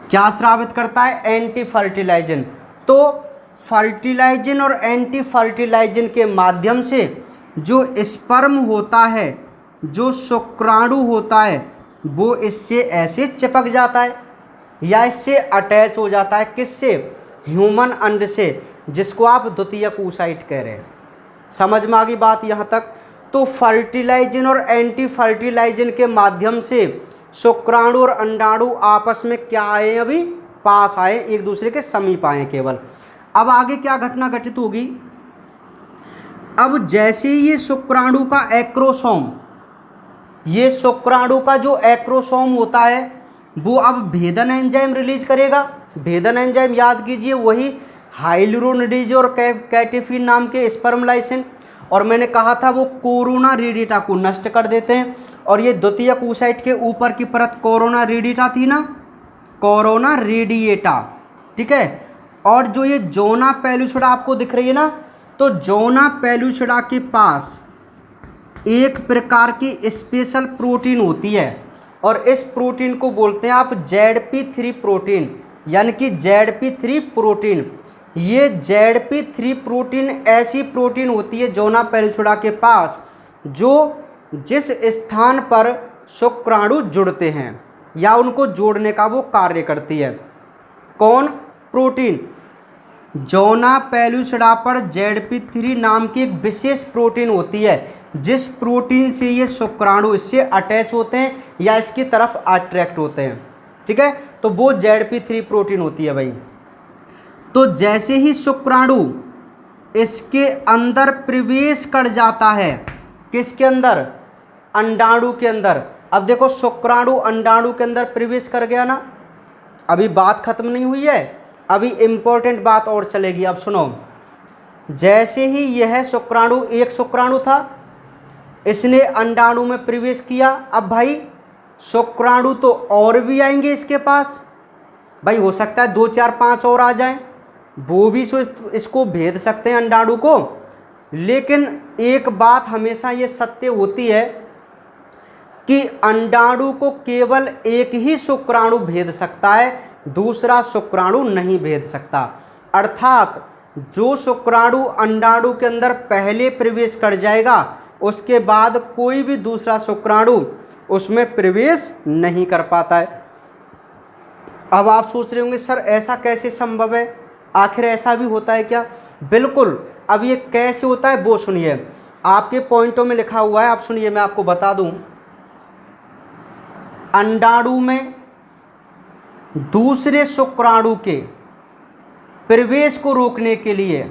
क्या स्रावित करता है? Anti fertilizin. तो फर्टिलाइजन और एंटी फर्टिलाइजन के माध्यम से जो स्पर्म होता है, जो शुक्राणु होता है, वो इससे ऐसे चिपक जाता है या इससे अटैच हो जाता है। किससे? ह्यूमन अंड से, जिसको आप द्वितीयक oocyte कह रहे हैं। समझ में आ गई बात यहाँ तक? तो फर्टिलाइजन और एंटी फर्टिलाइजन के माध्यम से शुक्राणु और अंडाणु आपस में क्या आए? अभी पास आए, एक दूसरे के समीप आए केवल। अब आगे क्या घटना घटित होगी? अब जैसे ये शुक्राणु का एक्रोसोम, ये शुक्राणु का जो एक्रोसोम होता है वो अब भेदन एंजाइम रिलीज करेगा। भेदन एंजाइम याद कीजिए, वही हाइलुरोनिडेज और कैटेफिन नाम के स्पर्म लाइसिन। और मैंने कहा था वो कोरोना रेडिटा को नष्ट कर देते हैं। और ये द्वितीयक oocyte के ऊपर की परत कोरोना रेडिटा थी ना, कोरोना रेडिएटा। ठीक है, और जो ये जोना पेलुसिडा आपको दिख रही है ना, तो जोना पेलुसिडा के पास एक प्रकार की स्पेशल प्रोटीन होती है और इस प्रोटीन को बोलते हैं आप ZP3 प्रोटीन, यानी कि ZP3 प्रोटीन। ये ZP3 प्रोटीन ऐसी प्रोटीन होती है जोना पेलुसिडा के पास, जो जिस स्थान पर शुक्राणु जुड़ते हैं या उनको जोड़ने का वो कार्य करती है। कौन प्रोटीन? जोना पेलुसिडा पर ZP3 नाम की एक विशेष प्रोटीन होती है, जिस प्रोटीन से ये शुक्राणु इससे अटैच होते हैं या इसकी तरफ अट्रैक्ट होते हैं। ठीक है, तो वो ZP3 प्रोटीन होती है भाई। तो जैसे ही शुक्राणु इसके अंदर प्रवेश कर जाता है, किसके अंदर? अंडाणु के अंदर। अब देखो शुक्राणु अंडाणु के अंदर प्रवेश कर गया ना, अभी बात खत्म नहीं हुई है, अभी इम्पोर्टेंट बात और चलेगी। अब सुनो, जैसे ही यह शुक्राणु, एक शुक्राणु था, इसने अंडाणु में प्रवेश किया। अब भाई शुक्राणु तो और भी आएंगे इसके पास, भाई हो सकता है 2 4 5 और आ जाएं, वो भी इसको भेद सकते हैं अंडाणु को। लेकिन एक बात हमेशा ये सत्य होती है कि अंडाणु को केवल एक ही शुक्राणु भेद सकता है, दूसरा शुक्राणु नहीं भेद सकता। अर्थात जो शुक्राणु अंडाणु के अंदर पहले प्रवेश कर जाएगा उसके बाद कोई भी दूसरा शुक्राणु उसमें प्रवेश नहीं कर पाता है। अब आप सोच रहे होंगे सर ऐसा कैसे संभव है, आखिर ऐसा भी होता है क्या? बिल्कुल। अब ये कैसे होता है वो सुनिए, आपके पॉइंटों में लिखा हुआ है, आप सुनिए मैं आपको बता दूं। अंडाणु में दूसरे शुक्राणु के प्रवेश को रोकने के लिए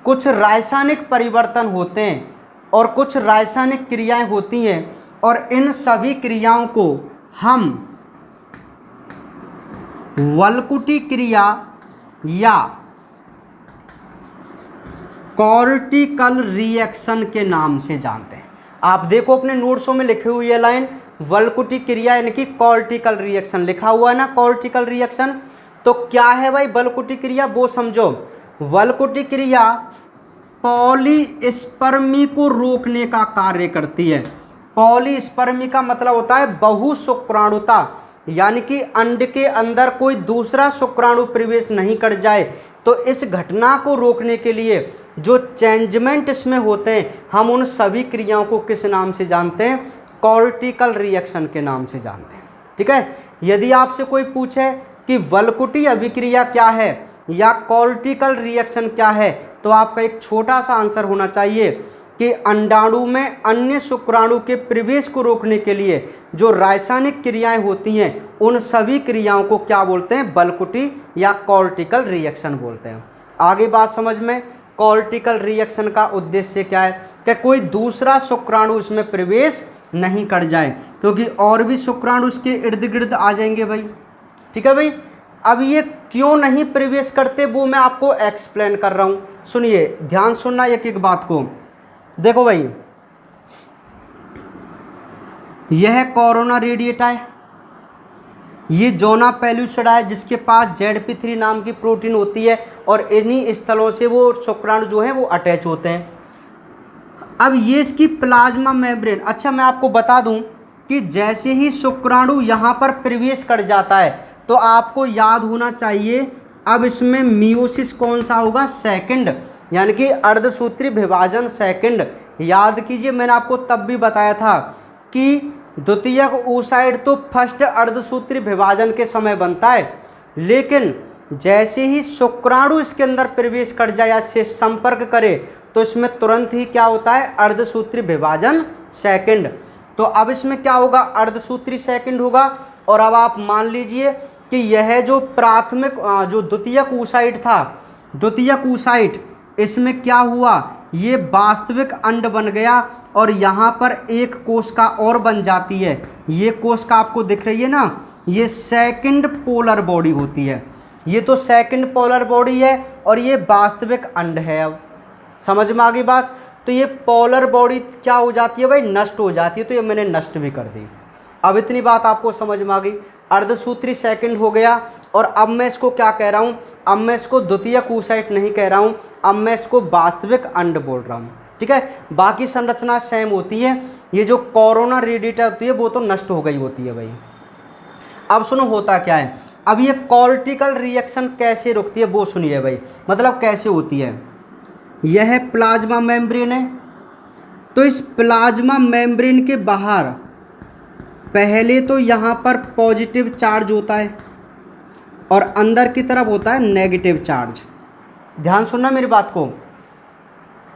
कुछ रासायनिक परिवर्तन होते हैं और कुछ रासायनिक क्रियाएं होती हैं, और इन सभी क्रियाओं को हम वल्कुटी क्रिया या कॉर्टिकल रिएक्शन के नाम से जानते हैं। आप देखो अपने नोट्सों में लिखी हुई है लाइन, वल्कुटी क्रिया यानी कि कॉर्टिकल रिएक्शन लिखा हुआ है ना, कॉर्टिकल रिएक्शन। तो क्या है भाई वल्कुटी क्रिया, वो समझो। वल्कुटी क्रिया पॉलीस्पर्मी को रोकने का कार्य करती है। पॉलीस्पर्मी का मतलब होता है बहुशुक्राणुता, यानी कि अंड के अंदर कोई दूसरा शुक्राणु प्रवेश नहीं कर जाए। तो इस घटना को रोकने के लिए जो चेंजमेंट इसमें होते हैं, हम उन सभी क्रियाओं को किस नाम से जानते हैं? कॉर्टिकल रिएक्शन के नाम से जानते हैं। ठीक है। यदि आपसे कोई पूछे कि वल्कुटी अभिक्रिया क्या है या कॉर्टिकल रिएक्शन क्या है, तो आपका एक छोटा सा आंसर होना चाहिए कि अंडाणु में अन्य शुक्राणु के प्रवेश को रोकने के लिए जो रासायनिक क्रियाएं होती हैं, उन सभी क्रियाओं को क्या बोलते हैं? वल्कुटी या कॉर्टिकल रिएक्शन बोलते हैं। आगे बात समझ में, कॉर्टिकल रिएक्शन का उद्देश्य क्या है? कि कोई दूसरा शुक्राणु इसमें प्रवेश नहीं कर जाए, क्योंकि और भी शुक्राणु उसके इर्द गिर्द आ जाएंगे भाई। ठीक है भाई। अब ये क्यों नहीं प्रवेश करते वो मैं आपको एक्सप्लेन कर रहा हूँ, सुनिए, ध्यान सुनना एक एक बात को। देखो भाई, यह कोरोना रेडिएटा है, ये जोना पेल्यूसिडा है जिसके पास ZP3 नाम की प्रोटीन होती है, और इन्हीं स्थलों से वो शुक्राणु जो है वो अटैच होते हैं। अब ये इसकी प्लाज्मा मेम्ब्रेन, अच्छा मैं आपको बता दूं कि जैसे ही शुक्राणु यहाँ पर प्रवेश कर जाता है तो आपको याद होना चाहिए, अब इसमें मियोसिस कौन सा होगा? सेकंड, यानी कि अर्धसूत्री विभाजन सेकंड। याद कीजिए मैंने आपको तब भी बताया था कि द्वितीयक oocyte तो फर्स्ट अर्धसूत्री विभाजन के समय बनता है, लेकिन जैसे ही शुक्राणु इसके अंदर प्रवेश कर जाए या से संपर्क करे तो इसमें तुरंत ही क्या होता है? अर्धसूत्री विभाजन सेकंड। तो अब इसमें क्या होगा? अर्धसूत्री सेकंड होगा। और अब आप मान लीजिए कि यह जो प्राथमिक जो द्वितीयक oocyte था, द्वितीयक oocyte, इसमें क्या हुआ? ये वास्तविक अंड बन गया और यहाँ पर एक कोशिका और बन जाती है। ये कोशिका आपको दिख रही है ना, ये सेकंड पोलर बॉडी होती है। ये तो सेकंड पोलर बॉडी है और ये वास्तविक अंड है। अब समझ में आ गई बात? तो ये पोलर बॉडी क्या हो जाती है भाई? नष्ट हो जाती है। तो ये मैंने नष्ट भी कर दी। अब इतनी बात आपको समझ में आ गई। अर्धसूत्री सेकंड हो गया, और अब मैं इसको क्या कह रहा हूँ? अब मैं इसको द्वितीयक oocyte नहीं कह रहा हूँ, अब मैं इसको वास्तविक अंड बोल रहा हूँ। ठीक है। बाकी संरचना सेम होती है। ये जो कोरोना रेडिएटा होती है वो तो नष्ट हो गई होती है भाई। अब सुनो होता क्या है। अब ये कॉर्टिकल रिएक्शन कैसे रुकती है वो सुनिए भाई, मतलब कैसे होती है। यह प्लाज्मा मेम्ब्रेन है, तो इस प्लाज्मा मेम्ब्रेन के बाहर पहले तो यहाँ पर पॉजिटिव चार्ज होता है और अंदर की तरफ होता है नेगेटिव चार्ज। ध्यान सुनना मेरी बात को,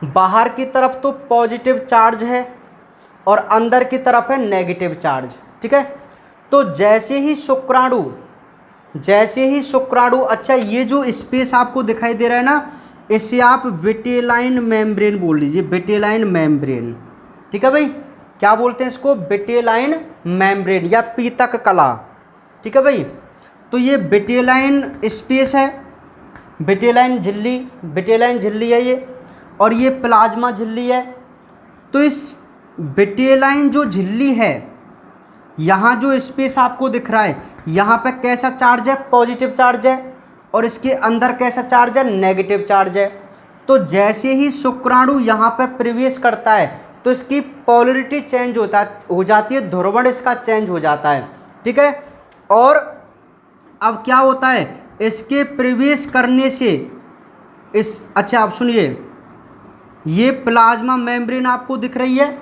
बाहर की तरफ तो पॉजिटिव चार्ज है और अंदर की तरफ है नेगेटिव चार्ज। ठीक है। तो जैसे ही शुक्राणु, अच्छा ये जो स्पेस आपको दिखाई दे रहा है ना, इसे आप विटेलाइन मेम्ब्रेन बोल लीजिए, विटेलाइन मेम्ब्रेन। ठीक है भाई, क्या बोलते हैं इसको? विटेलाइन मेम्ब्रेन या पीतक कला। ठीक है भाई। तो ये विटेलाइन स्पेस है, विटेलाइन झिल्ली है ये, और ये प्लाज्मा झिल्ली है। तो इस विटेलाइन जो झिल्ली है, यहाँ जो स्पेस आपको दिख रहा है, यहाँ पे कैसा चार्ज है? पॉजिटिव चार्ज है, और इसके अंदर कैसा चार्ज है? नेगेटिव चार्ज है। तो जैसे ही शुक्राणु यहाँ पे प्रवेश करता है तो इसकी पोलरिटी चेंज हो जाती है, ध्रुवण इसका चेंज हो जाता है, ठीक है। और अब क्या होता है, इसके प्रवेश करने से अच्छा आप सुनिए, ये प्लाज्मा मेम्ब्रेन आपको दिख रही है,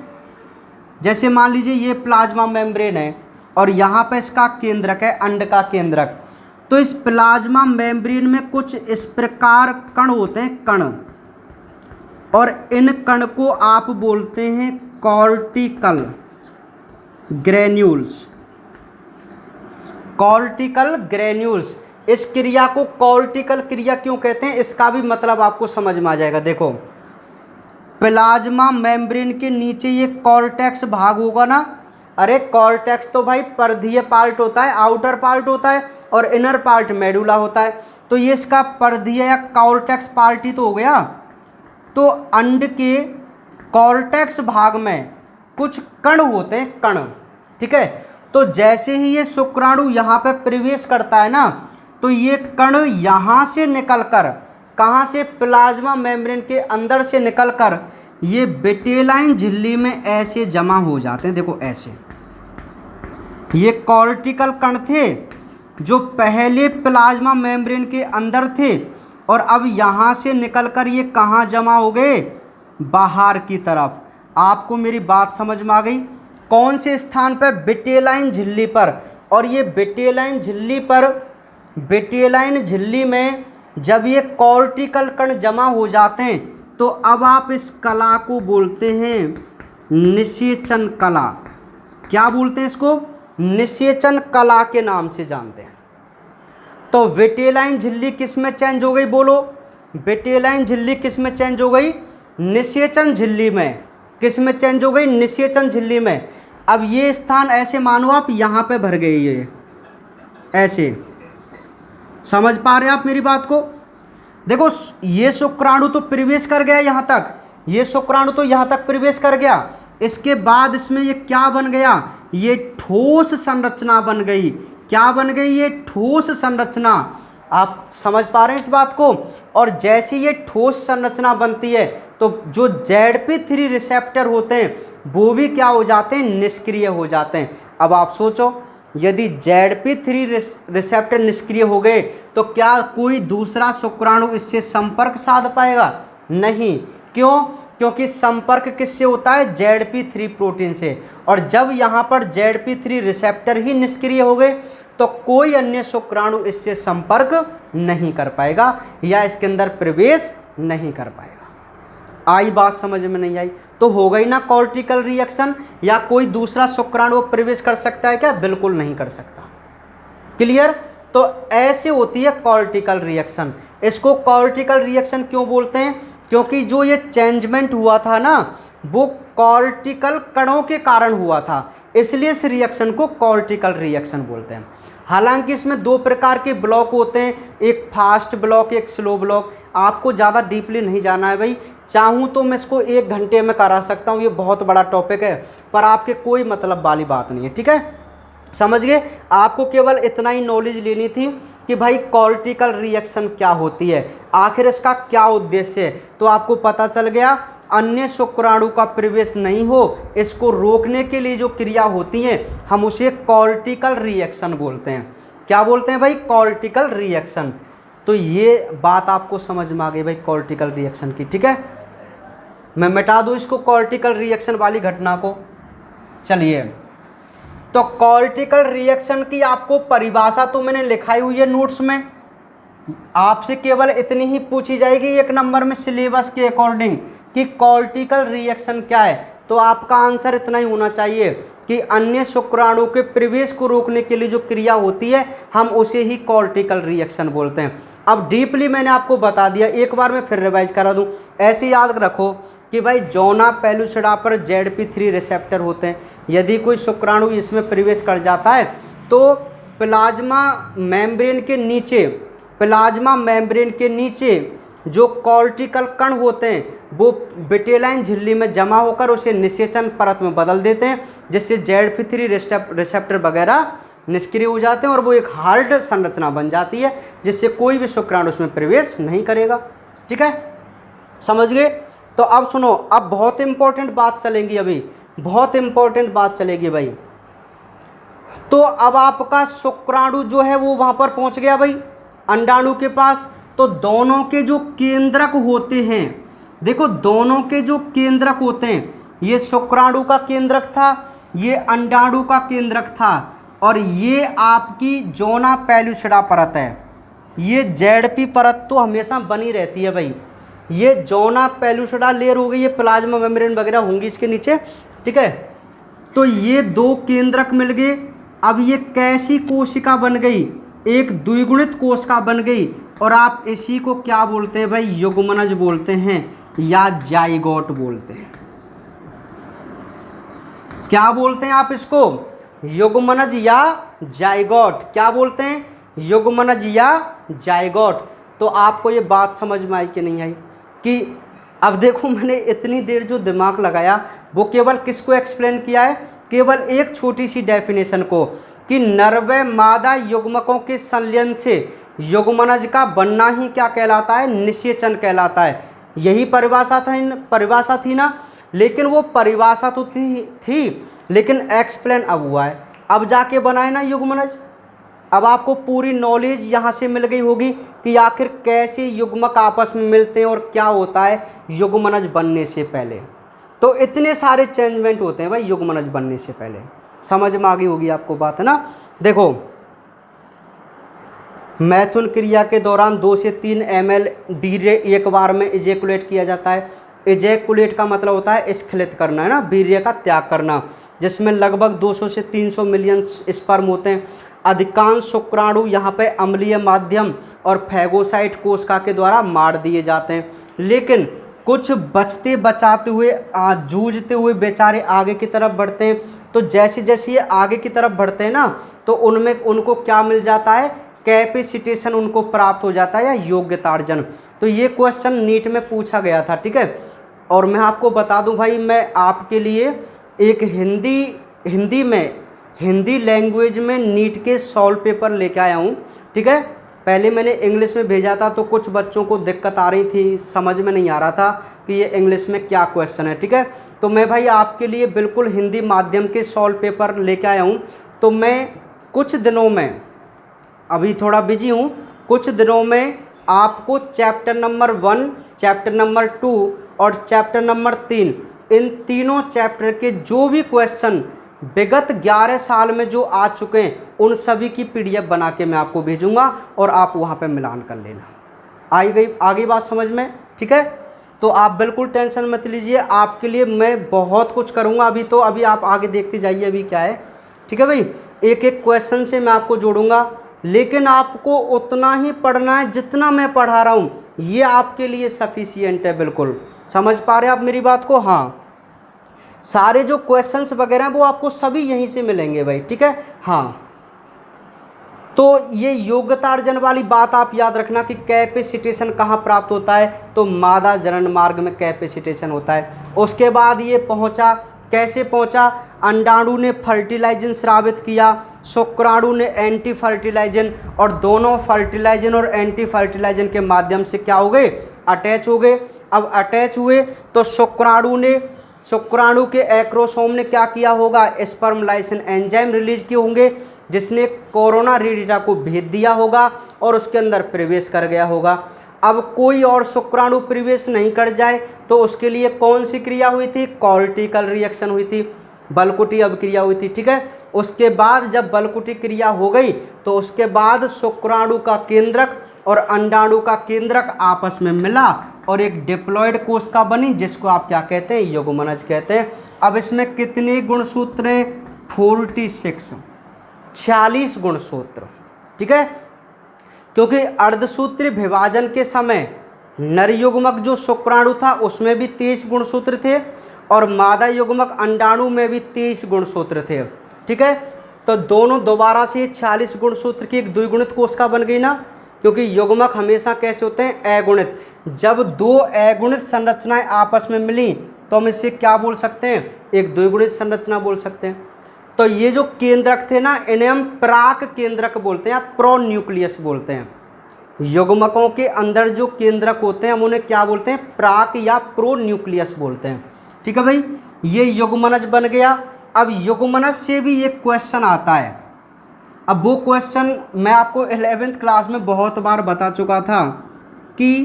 जैसे मान लीजिए ये प्लाज्मा मेम्ब्रेन है और यहाँ पे इसका केंद्रक है, अंड का केंद्रक। तो इस प्लाज्मा मेम्ब्रेन में कुछ इस प्रकार कण होते हैं, कण, और इन कण को आप बोलते हैं कॉर्टिकल ग्रेन्यूल्स। कॉर्टिकल ग्रेन्यूल्स, इस क्रिया को कॉर्टिकल क्रिया क्यों कहते हैं, इसका भी मतलब आपको समझ में आ जाएगा। देखो, प्लाज्मा मेम्ब्रेन के नीचे ये कॉर्टेक्स भाग होगा ना, अरे कॉर्टेक्स तो भाई परिधीय पार्ट होता है, आउटर पार्ट होता है, और इनर पार्ट मेडुला होता है। तो ये इसका परिधीय या कॉर्टेक्स पार्ट ही तो हो गया। तो अंड के कॉर्टेक्स भाग में कुछ कण होते हैं, कण, ठीक है। तो जैसे ही ये शुक्राणु यहाँ पे प्रवेश करता है ना, तो ये कण यहाँ से निकलकर, कहाँ से, प्लाज्मा मेम्ब्रेन के अंदर से निकलकर ये विटेलाइन झिल्ली में ऐसे जमा हो जाते हैं। देखो ऐसे, ये कॉर्टिकल कण थे जो पहले प्लाज्मा मेम्ब्रेन के अंदर थे, और अब यहाँ से निकलकर ये कहाँ जमा हो गए, बाहर की तरफ। आपको मेरी बात समझ में आ गई? कौन से स्थान पर, विटेलाइन झिल्ली पर। और ये विटेलाइन झिल्ली पर, विटेलाइन झिल्ली में जब ये कॉर्टिकल कण जमा हो जाते हैं तो अब आप इस कला को बोलते हैं निषेचन कला। क्या बोलते हैं इसको? निषेचन कला के नाम से जानते हैं। तो विटेलाइन झिल्ली किस में चेंज हो गई, बोलो? विटेलाइन झिल्ली किस में चेंज हो गई? निषेचन झिल्ली में। किस में चेंज हो गई? निषेचन झिल्ली में। अब ये स्थान ऐसे मानो आप यहाँ पे भर गए, ये ऐसे, समझ पा रहे हैं आप मेरी बात को? देखो, ये शुक्राणु तो प्रवेश कर गया यहाँ तक, ये शुक्राणु तो यहाँ तक प्रवेश कर गया। इसके बाद इसमें ये क्या बन गया, ये ठोस संरचना बन गई। क्या बन गई? ये ठोस संरचना। आप समझ पा रहे हैं इस बात को? और जैसे ये ठोस संरचना बनती है तो जो ZP3 रिसेप्टर होते हैं वो भी क्या हो जाते हैं, निष्क्रिय हो जाते हैं। अब आप सोचो, यदि ZP3 रिसेप्टर निष्क्रिय हो गए तो क्या कोई दूसरा शुक्राणु इससे संपर्क साध पाएगा? नहीं। क्यों? क्योंकि संपर्क किससे होता है? ZP3 प्रोटीन से। और जब यहाँ पर ZP3 रिसेप्टर ही निष्क्रिय हो गए तो कोई अन्य शुक्राणु इससे संपर्क नहीं कर पाएगा या इसके अंदर प्रवेश नहीं कर पाएगा। आई बात समझ में? नहीं आई तो हो गई ना कॉर्टिकल रिएक्शन। या कोई दूसरा शुक्राणु प्रवेश कर सकता है क्या? बिल्कुल नहीं कर सकता। क्लियर? तो ऐसे होती है कॉर्टिकल रिएक्शन। इसको कॉर्टिकल रिएक्शन क्यों बोलते हैं? क्योंकि जो ये चेंजमेंट हुआ था ना, वो कॉर्टिकल कणों के कारण हुआ था, इसलिए इस रिएक्शन को कॉर्टिकल रिएक्शन बोलते हैं। हालांकि इसमें दो प्रकार के ब्लॉक होते हैं, एक फास्ट ब्लॉक, एक स्लो ब्लॉक। आपको ज़्यादा डीपली नहीं जाना है भाई, चाहूँ तो मैं इसको 1 घंटे में करा सकता हूँ, ये बहुत बड़ा टॉपिक है, पर आपके कोई मतलब वाली बात नहीं है, ठीक है? समझ गए? आपको केवल इतना ही नॉलेज लेनी थी कि भाई कॉर्टिकल रिएक्शन क्या होती है, आखिर इसका क्या उद्देश्य है। तो आपको पता चल गया, अन्य शुक्राणु का प्रवेश नहीं हो, इसको रोकने के लिए जो क्रिया होती है हम उसे कॉर्टिकल रिएक्शन बोलते हैं। क्या बोलते हैं भाई? Cortical reaction. तो ये बात आपको समझ में आ गई भाई कॉर्टिकल रिएक्शन की, ठीक है? मैं मिटा दूँ इसको, कॉर्टिकल रिएक्शन वाली घटना को। चलिए, तो कॉर्टिकल रिएक्शन की आपको परिभाषा तो मैंने लिखाई हुई है नोट्स में, आपसे केवल इतनी ही पूछी जाएगी 1 नंबर में सिलेबस के अकॉर्डिंग कि कॉर्टिकल रिएक्शन क्या है। तो आपका आंसर इतना ही होना चाहिए कि अन्य शुक्राणु के प्रवेश को रोकने के लिए जो क्रिया होती है हम उसे ही कॉर्टिकल रिएक्शन बोलते हैं। अब डीपली मैंने आपको बता दिया, एक बार मैं फिर रिवाइज करा दूं। ऐसे याद रखो कि भाई जोना पेलुसिडा पर ZP3 रिसेप्टर होते हैं। यदि कोई शुक्राणु इसमें प्रवेश कर जाता है तो प्लाज्मा मेम्ब्रेन के नीचे जो कॉर्टिकल कण होते हैं वो विटेलाइन झिल्ली में जमा होकर उसे निषेचन परत में बदल देते हैं, जिससे ZP3 रिसेप्टर वगैरह निष्क्रिय हो जाते हैं और वो एक हार्ड संरचना बन जाती है, जिससे कोई भी शुक्राणु उसमें प्रवेश नहीं करेगा। ठीक है, समझ गए। तो अब सुनो, अब बहुत इंपॉर्टेंट बात चलेंगी, अभी बहुत इंपॉर्टेंट बात चलेगी भाई। तो अब आपका शुक्राणु जो है वो वहां पर पहुंच गया भाई अंडाणु के पास। तो दोनों के जो केंद्रक होते हैं, देखो दोनों के जो केंद्रक होते हैं, ये शुक्राणु का केंद्रक था, ये अंडाणु का केंद्रक था, और ये आपकी जोना पेलुसिडा परत है। ये जेडपी परत तो हमेशा बनी रहती है भाई। ये जोना पेलुसिडा लेयर हो गई, ये प्लाज्मा मेम्ब्रेन वगैरह होंगी इसके नीचे, ठीक है। तो ये दो केंद्रक मिल गए। अब ये कैसी कोशिका बन गई, एक द्विगुणित कोशिका बन गई, और आप इसी को क्या बोलते हैं भाई, युग्मनज बोलते हैं या जाइगोट बोलते हैं। क्या बोलते हैं आप इसको, युग्मनज या जाइगोट। क्या बोलते हैं, युग्मनज या जाइगोट। तो आपको ये बात समझ में आई कि नहीं आई, कि अब देखो मैंने इतनी देर जो दिमाग लगाया वो केवल किसको एक्सप्लेन किया है, केवल एक छोटी सी डेफिनेशन को, कि नर व मादा युग्मकों के संलयन से युग्मनज का बनना ही क्या कहलाता है, निषेचन कहलाता है। यही परिभाषा थी ना, लेकिन वो परिभाषा तो थी लेकिन एक्सप्लेन अब हुआ है, अब जाके बनाए ना युग्मनज। अब आपको पूरी नॉलेज यहाँ से मिल गई होगी कि आखिर कैसे युग्मक आपस में मिलते हैं और क्या होता है युग्मनज बनने से पहले। तो इतने सारे चेंजमेंट होते हैं भाई युग्मनज बनने से पहले, समझ में आ गई होगी आपको बात, है ना। देखो, मैथुन क्रिया के दौरान 2 से 3 ml वीर्य एक बार में इजेकुलेट किया जाता है। इजेकुलेट का मतलब होता है स्खलित करना, है ना, वीर्य का त्याग करना, जिसमें लगभग 200 से 300 मिलियन स्पर्म होते हैं। अधिकांश शुक्राणु यहाँ पे अम्लीय माध्यम और फैगोसाइट कोशिका के द्वारा मार दिए जाते हैं, लेकिन कुछ बचते बचाते हुए जूझते हुए बेचारे आगे की तरफ बढ़ते हैं। तो जैसे जैसे ये आगे की तरफ बढ़ते हैं ना, तो उनमें उनको क्या मिल जाता है, कैपेसिटेशन उनको प्राप्त हो जाता है या योग्यतार्जन। तो ये क्वेश्चन नीट में पूछा गया था, ठीक है। और मैं आपको बता दूं भाई, मैं आपके लिए एक हिंदी लैंग्वेज में नीट के सॉल्व पेपर लेके आया हूँ, ठीक है। पहले मैंने इंग्लिश में भेजा था, तो कुछ बच्चों को दिक्कत आ रही थी, समझ में नहीं आ रहा था कि ये इंग्लिश में क्या क्वेश्चन है, ठीक है। तो मैं भाई आपके लिए बिल्कुल हिंदी माध्यम के सॉल्व पेपर लेके आया हूँ। तो मैं कुछ दिनों में, अभी थोड़ा बिजी हूँ, कुछ दिनों में आपको चैप्टर नंबर 1, चैप्टर नंबर 2 और चैप्टर नंबर 3, इन तीनों चैप्टर के जो भी क्वेश्चन विगत 11 साल में जो आ चुके हैं, उन सभी की PDF बना के मैं आपको भेजूंगा और आप वहाँ पे मिलान कर लेना। आगे बात समझ में, ठीक है। तो आप बिल्कुल टेंशन मत लीजिए, आपके लिए मैं बहुत कुछ करूँगा। अभी आप आगे देखते जाइए अभी क्या है, ठीक है भाई। एक एक क्वेश्चन से मैं आपको जोड़ूंगा, लेकिन आपको उतना ही पढ़ना है जितना मैं पढ़ा रहा हूँ, ये आपके लिए सफिशियंट है। बिल्कुल समझ पा रहे हैं आप मेरी बात को, हाँ। सारे जो क्वेश्चंस वगैरह हैं वो आपको सभी यहीं से मिलेंगे भाई, ठीक है, हाँ। तो ये योग्यतार्जन वाली बात आप याद रखना कि कैपेसिटेशन कहाँ प्राप्त होता है, तो मादा जनन मार्ग में कैपेसिटेशन होता है। उसके बाद ये पहुँचा, कैसे पहुँचा, अंडाणु ने फर्टिलाइजन स्रावित किया, शुक्राणु ने एंटी फर्टिलाइजन, और दोनों फर्टिलाइजन और एंटी फर्टिलाइजन के माध्यम से क्या हो गए, अटैच हो गए। अब अटैच हुए तो शुक्राणु के एक्रोसोम ने क्या किया होगा, स्पर्म लाइसिन एंजाइम रिलीज किए होंगे, जिसने कोरोना रेडिटा को भेद दिया होगा और उसके अंदर प्रवेश कर गया होगा। अब कोई और शुक्राणु प्रवेश नहीं कर जाए तो उसके लिए कौन सी क्रिया हुई थी, कॉर्टिकल रिएक्शन हुई थी, बलकुटी अभिक्रिया हुई थी, ठीक है। उसके बाद जब बलकुटी क्रिया हो गई तो उसके बाद शुक्राणु का केंद्रक और अंडाणु का केंद्रक आपस में मिला और एक डिप्लॉयड कोशिका बनी, जिसको आप क्या कहते हैं, युग्मनज कहते हैं। अब इसमें कितने गुणसूत्र हैं, 46 गुणसूत्र, ठीक है। क्योंकि अर्धसूत्री विभाजन के समय नर युग्मक जो शुक्राणु था उसमें भी 23 गुणसूत्र थे और मादा युग्मक अंडाणु में भी 23 गुणसूत्र थे, ठीक है। तो दोनों दोबारा से 46 गुणसूत्र की एक द्विगुणित कोशिका बन गई ना, क्योंकि युग्मक हमेशा कैसे होते हैं, अगुणित। जब दो अगुणित संरचनाएं आपस में मिली तो हम इसे क्या बोल सकते हैं, एक द्विगुणित संरचना बोल सकते हैं। तो ये जो केंद्रक थे ना, इन्हें हम प्राक केंद्रक बोलते हैं या प्रो न्यूक्लियस बोलते हैं। युग्मकों के अंदर जो केंद्रक होते हैं हम उन्हें क्या बोलते हैं, प्राक या प्रो न्यूक्लियस बोलते हैं। ठीक है भाई, ये युग्मनज बन गया। अब युग्मनज से भी एक क्वेश्चन आता है। अब वो क्वेश्चन मैं आपको 11th क्लास में बहुत बार बता चुका था कि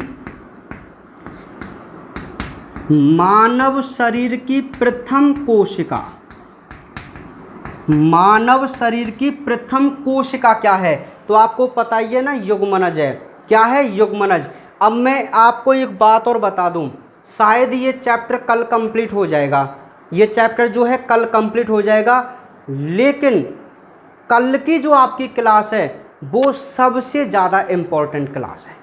मानव शरीर की प्रथम कोशिका, मानव शरीर की प्रथम कोशिका क्या है, तो आपको पता ही है ना, युग्मनज है। क्या है, युग्मनज। अब मैं आपको एक बात और बता दूं, शायद ये चैप्टर कल कंप्लीट हो जाएगा, ये चैप्टर जो है कल कंप्लीट हो जाएगा, लेकिन कल की जो आपकी क्लास है वो सबसे ज़्यादा इम्पोर्टेंट क्लास है।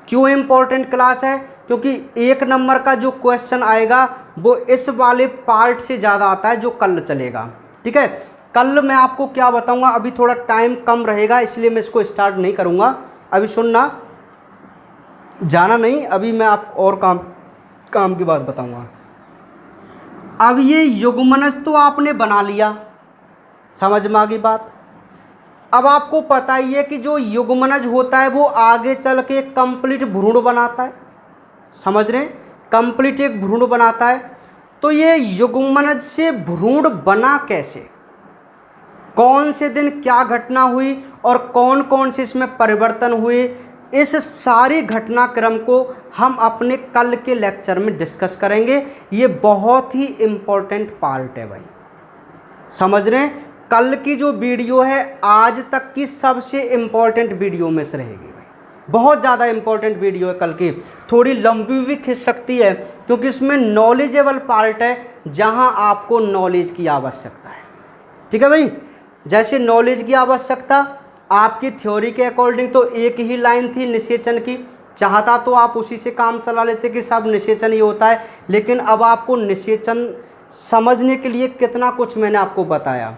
क्यों इम्पोर्टेंट क्लास है, क्योंकि 1 नंबर का जो क्वेश्चन आएगा वो इस वाले पार्ट से ज़्यादा आता है जो कल चलेगा। ठीक है, कल मैं आपको क्या बताऊंगा, अभी थोड़ा टाइम कम रहेगा इसलिए मैं इसको स्टार्ट नहीं करूंगा। अभी सुनना, जाना नहीं, अभी मैं आप और काम की बात बताऊंगा। अब ये युग्मनज तो आपने बना लिया, समझ में आ गई बात। अब आपको पता ही है कि जो युग्मनज होता है वो आगे चल के कंप्लीट भ्रूण बनाता है, समझ रहे हैं, कंप्लीट एक भ्रूण बनाता है। तो ये युग्मनज से भ्रूण बना कैसे, कौन से दिन क्या घटना हुई और कौन कौन से इसमें परिवर्तन हुए, इस सारी घटनाक्रम को हम अपने कल के लेक्चर में डिस्कस करेंगे। ये बहुत ही इम्पोर्टेंट पार्ट है भाई, समझ रहे हैं। कल की जो वीडियो है आज तक की सबसे इम्पोर्टेंट वीडियो में से रहेगी भाई, बहुत ज़्यादा इम्पोर्टेंट वीडियो है कल की। थोड़ी लंबी भी खिंच सकती है क्योंकि इसमें नॉलेजेबल पार्ट है जहां आपको नॉलेज की आवश्यकता है। ठीक है भाई, जैसे नॉलेज की आवश्यकता आपकी थ्योरी के अकॉर्डिंग तो एक ही लाइन थी निषेचन की, चाहता तो आप उसी से काम चला लेते कि सब निषेचन ही होता है, लेकिन अब आपको निषेचन समझने के लिए कितना कुछ मैंने आपको बताया,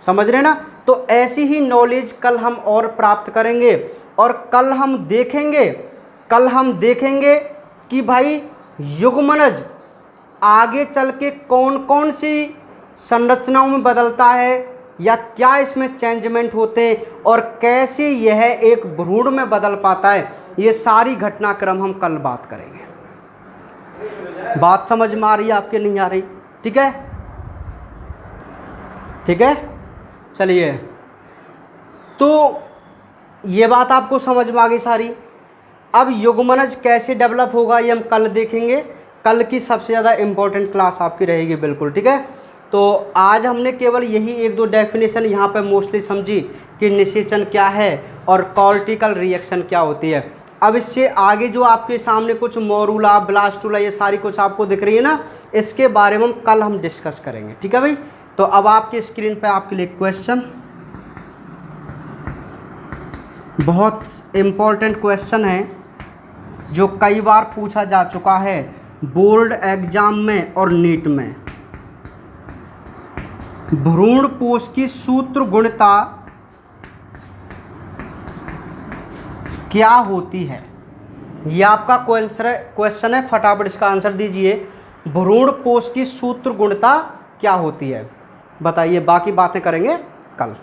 समझ रहे ना। तो ऐसी ही नॉलेज कल हम और प्राप्त करेंगे और कल हम देखेंगे कि भाई युग्मनज आगे चल के कौन कौन सी संरचनाओं में बदलता है या क्या इसमें चेंजमेंट होते हैं और कैसे यह एक भ्रूण में बदल पाता है। ये सारी घटनाक्रम हम कल बात करेंगे। बात समझ में आ रही है आपके, नहीं आ रही? ठीक है, ठीक है, चलिए। तो ये बात आपको समझ में आ गई सारी। अब युग्मनज कैसे डेवलप होगा ये हम कल देखेंगे, कल की सबसे ज़्यादा इम्पोर्टेंट क्लास आपकी रहेगी, बिल्कुल। ठीक है, तो आज हमने केवल यही 1-2 डेफिनेशन यहाँ पे मोस्टली समझी कि निषेचन क्या है और कॉर्टिकल रिएक्शन क्या होती है। अब इससे आगे जो आपके सामने कुछ मोरूला, ब्लास्टूला, ये सारी कुछ आपको दिख रही है ना, इसके बारे में कल हम डिस्कस करेंगे। ठीक है भाई, तो अब आपकी स्क्रीन पे आपके लिए क्वेश्चन, बहुत इम्पोर्टेंट क्वेश्चन है जो कई बार पूछा जा चुका है बोर्ड एग्जाम में और नीट में। भ्रूण पोष की सूत्र गुणता क्या होती है, यह आपका क्वेश्चन है, फटाफट इसका आंसर दीजिए। भ्रूण पोष की सूत्र गुणता क्या होती है, बताइए। बाकी बातें करेंगे कल।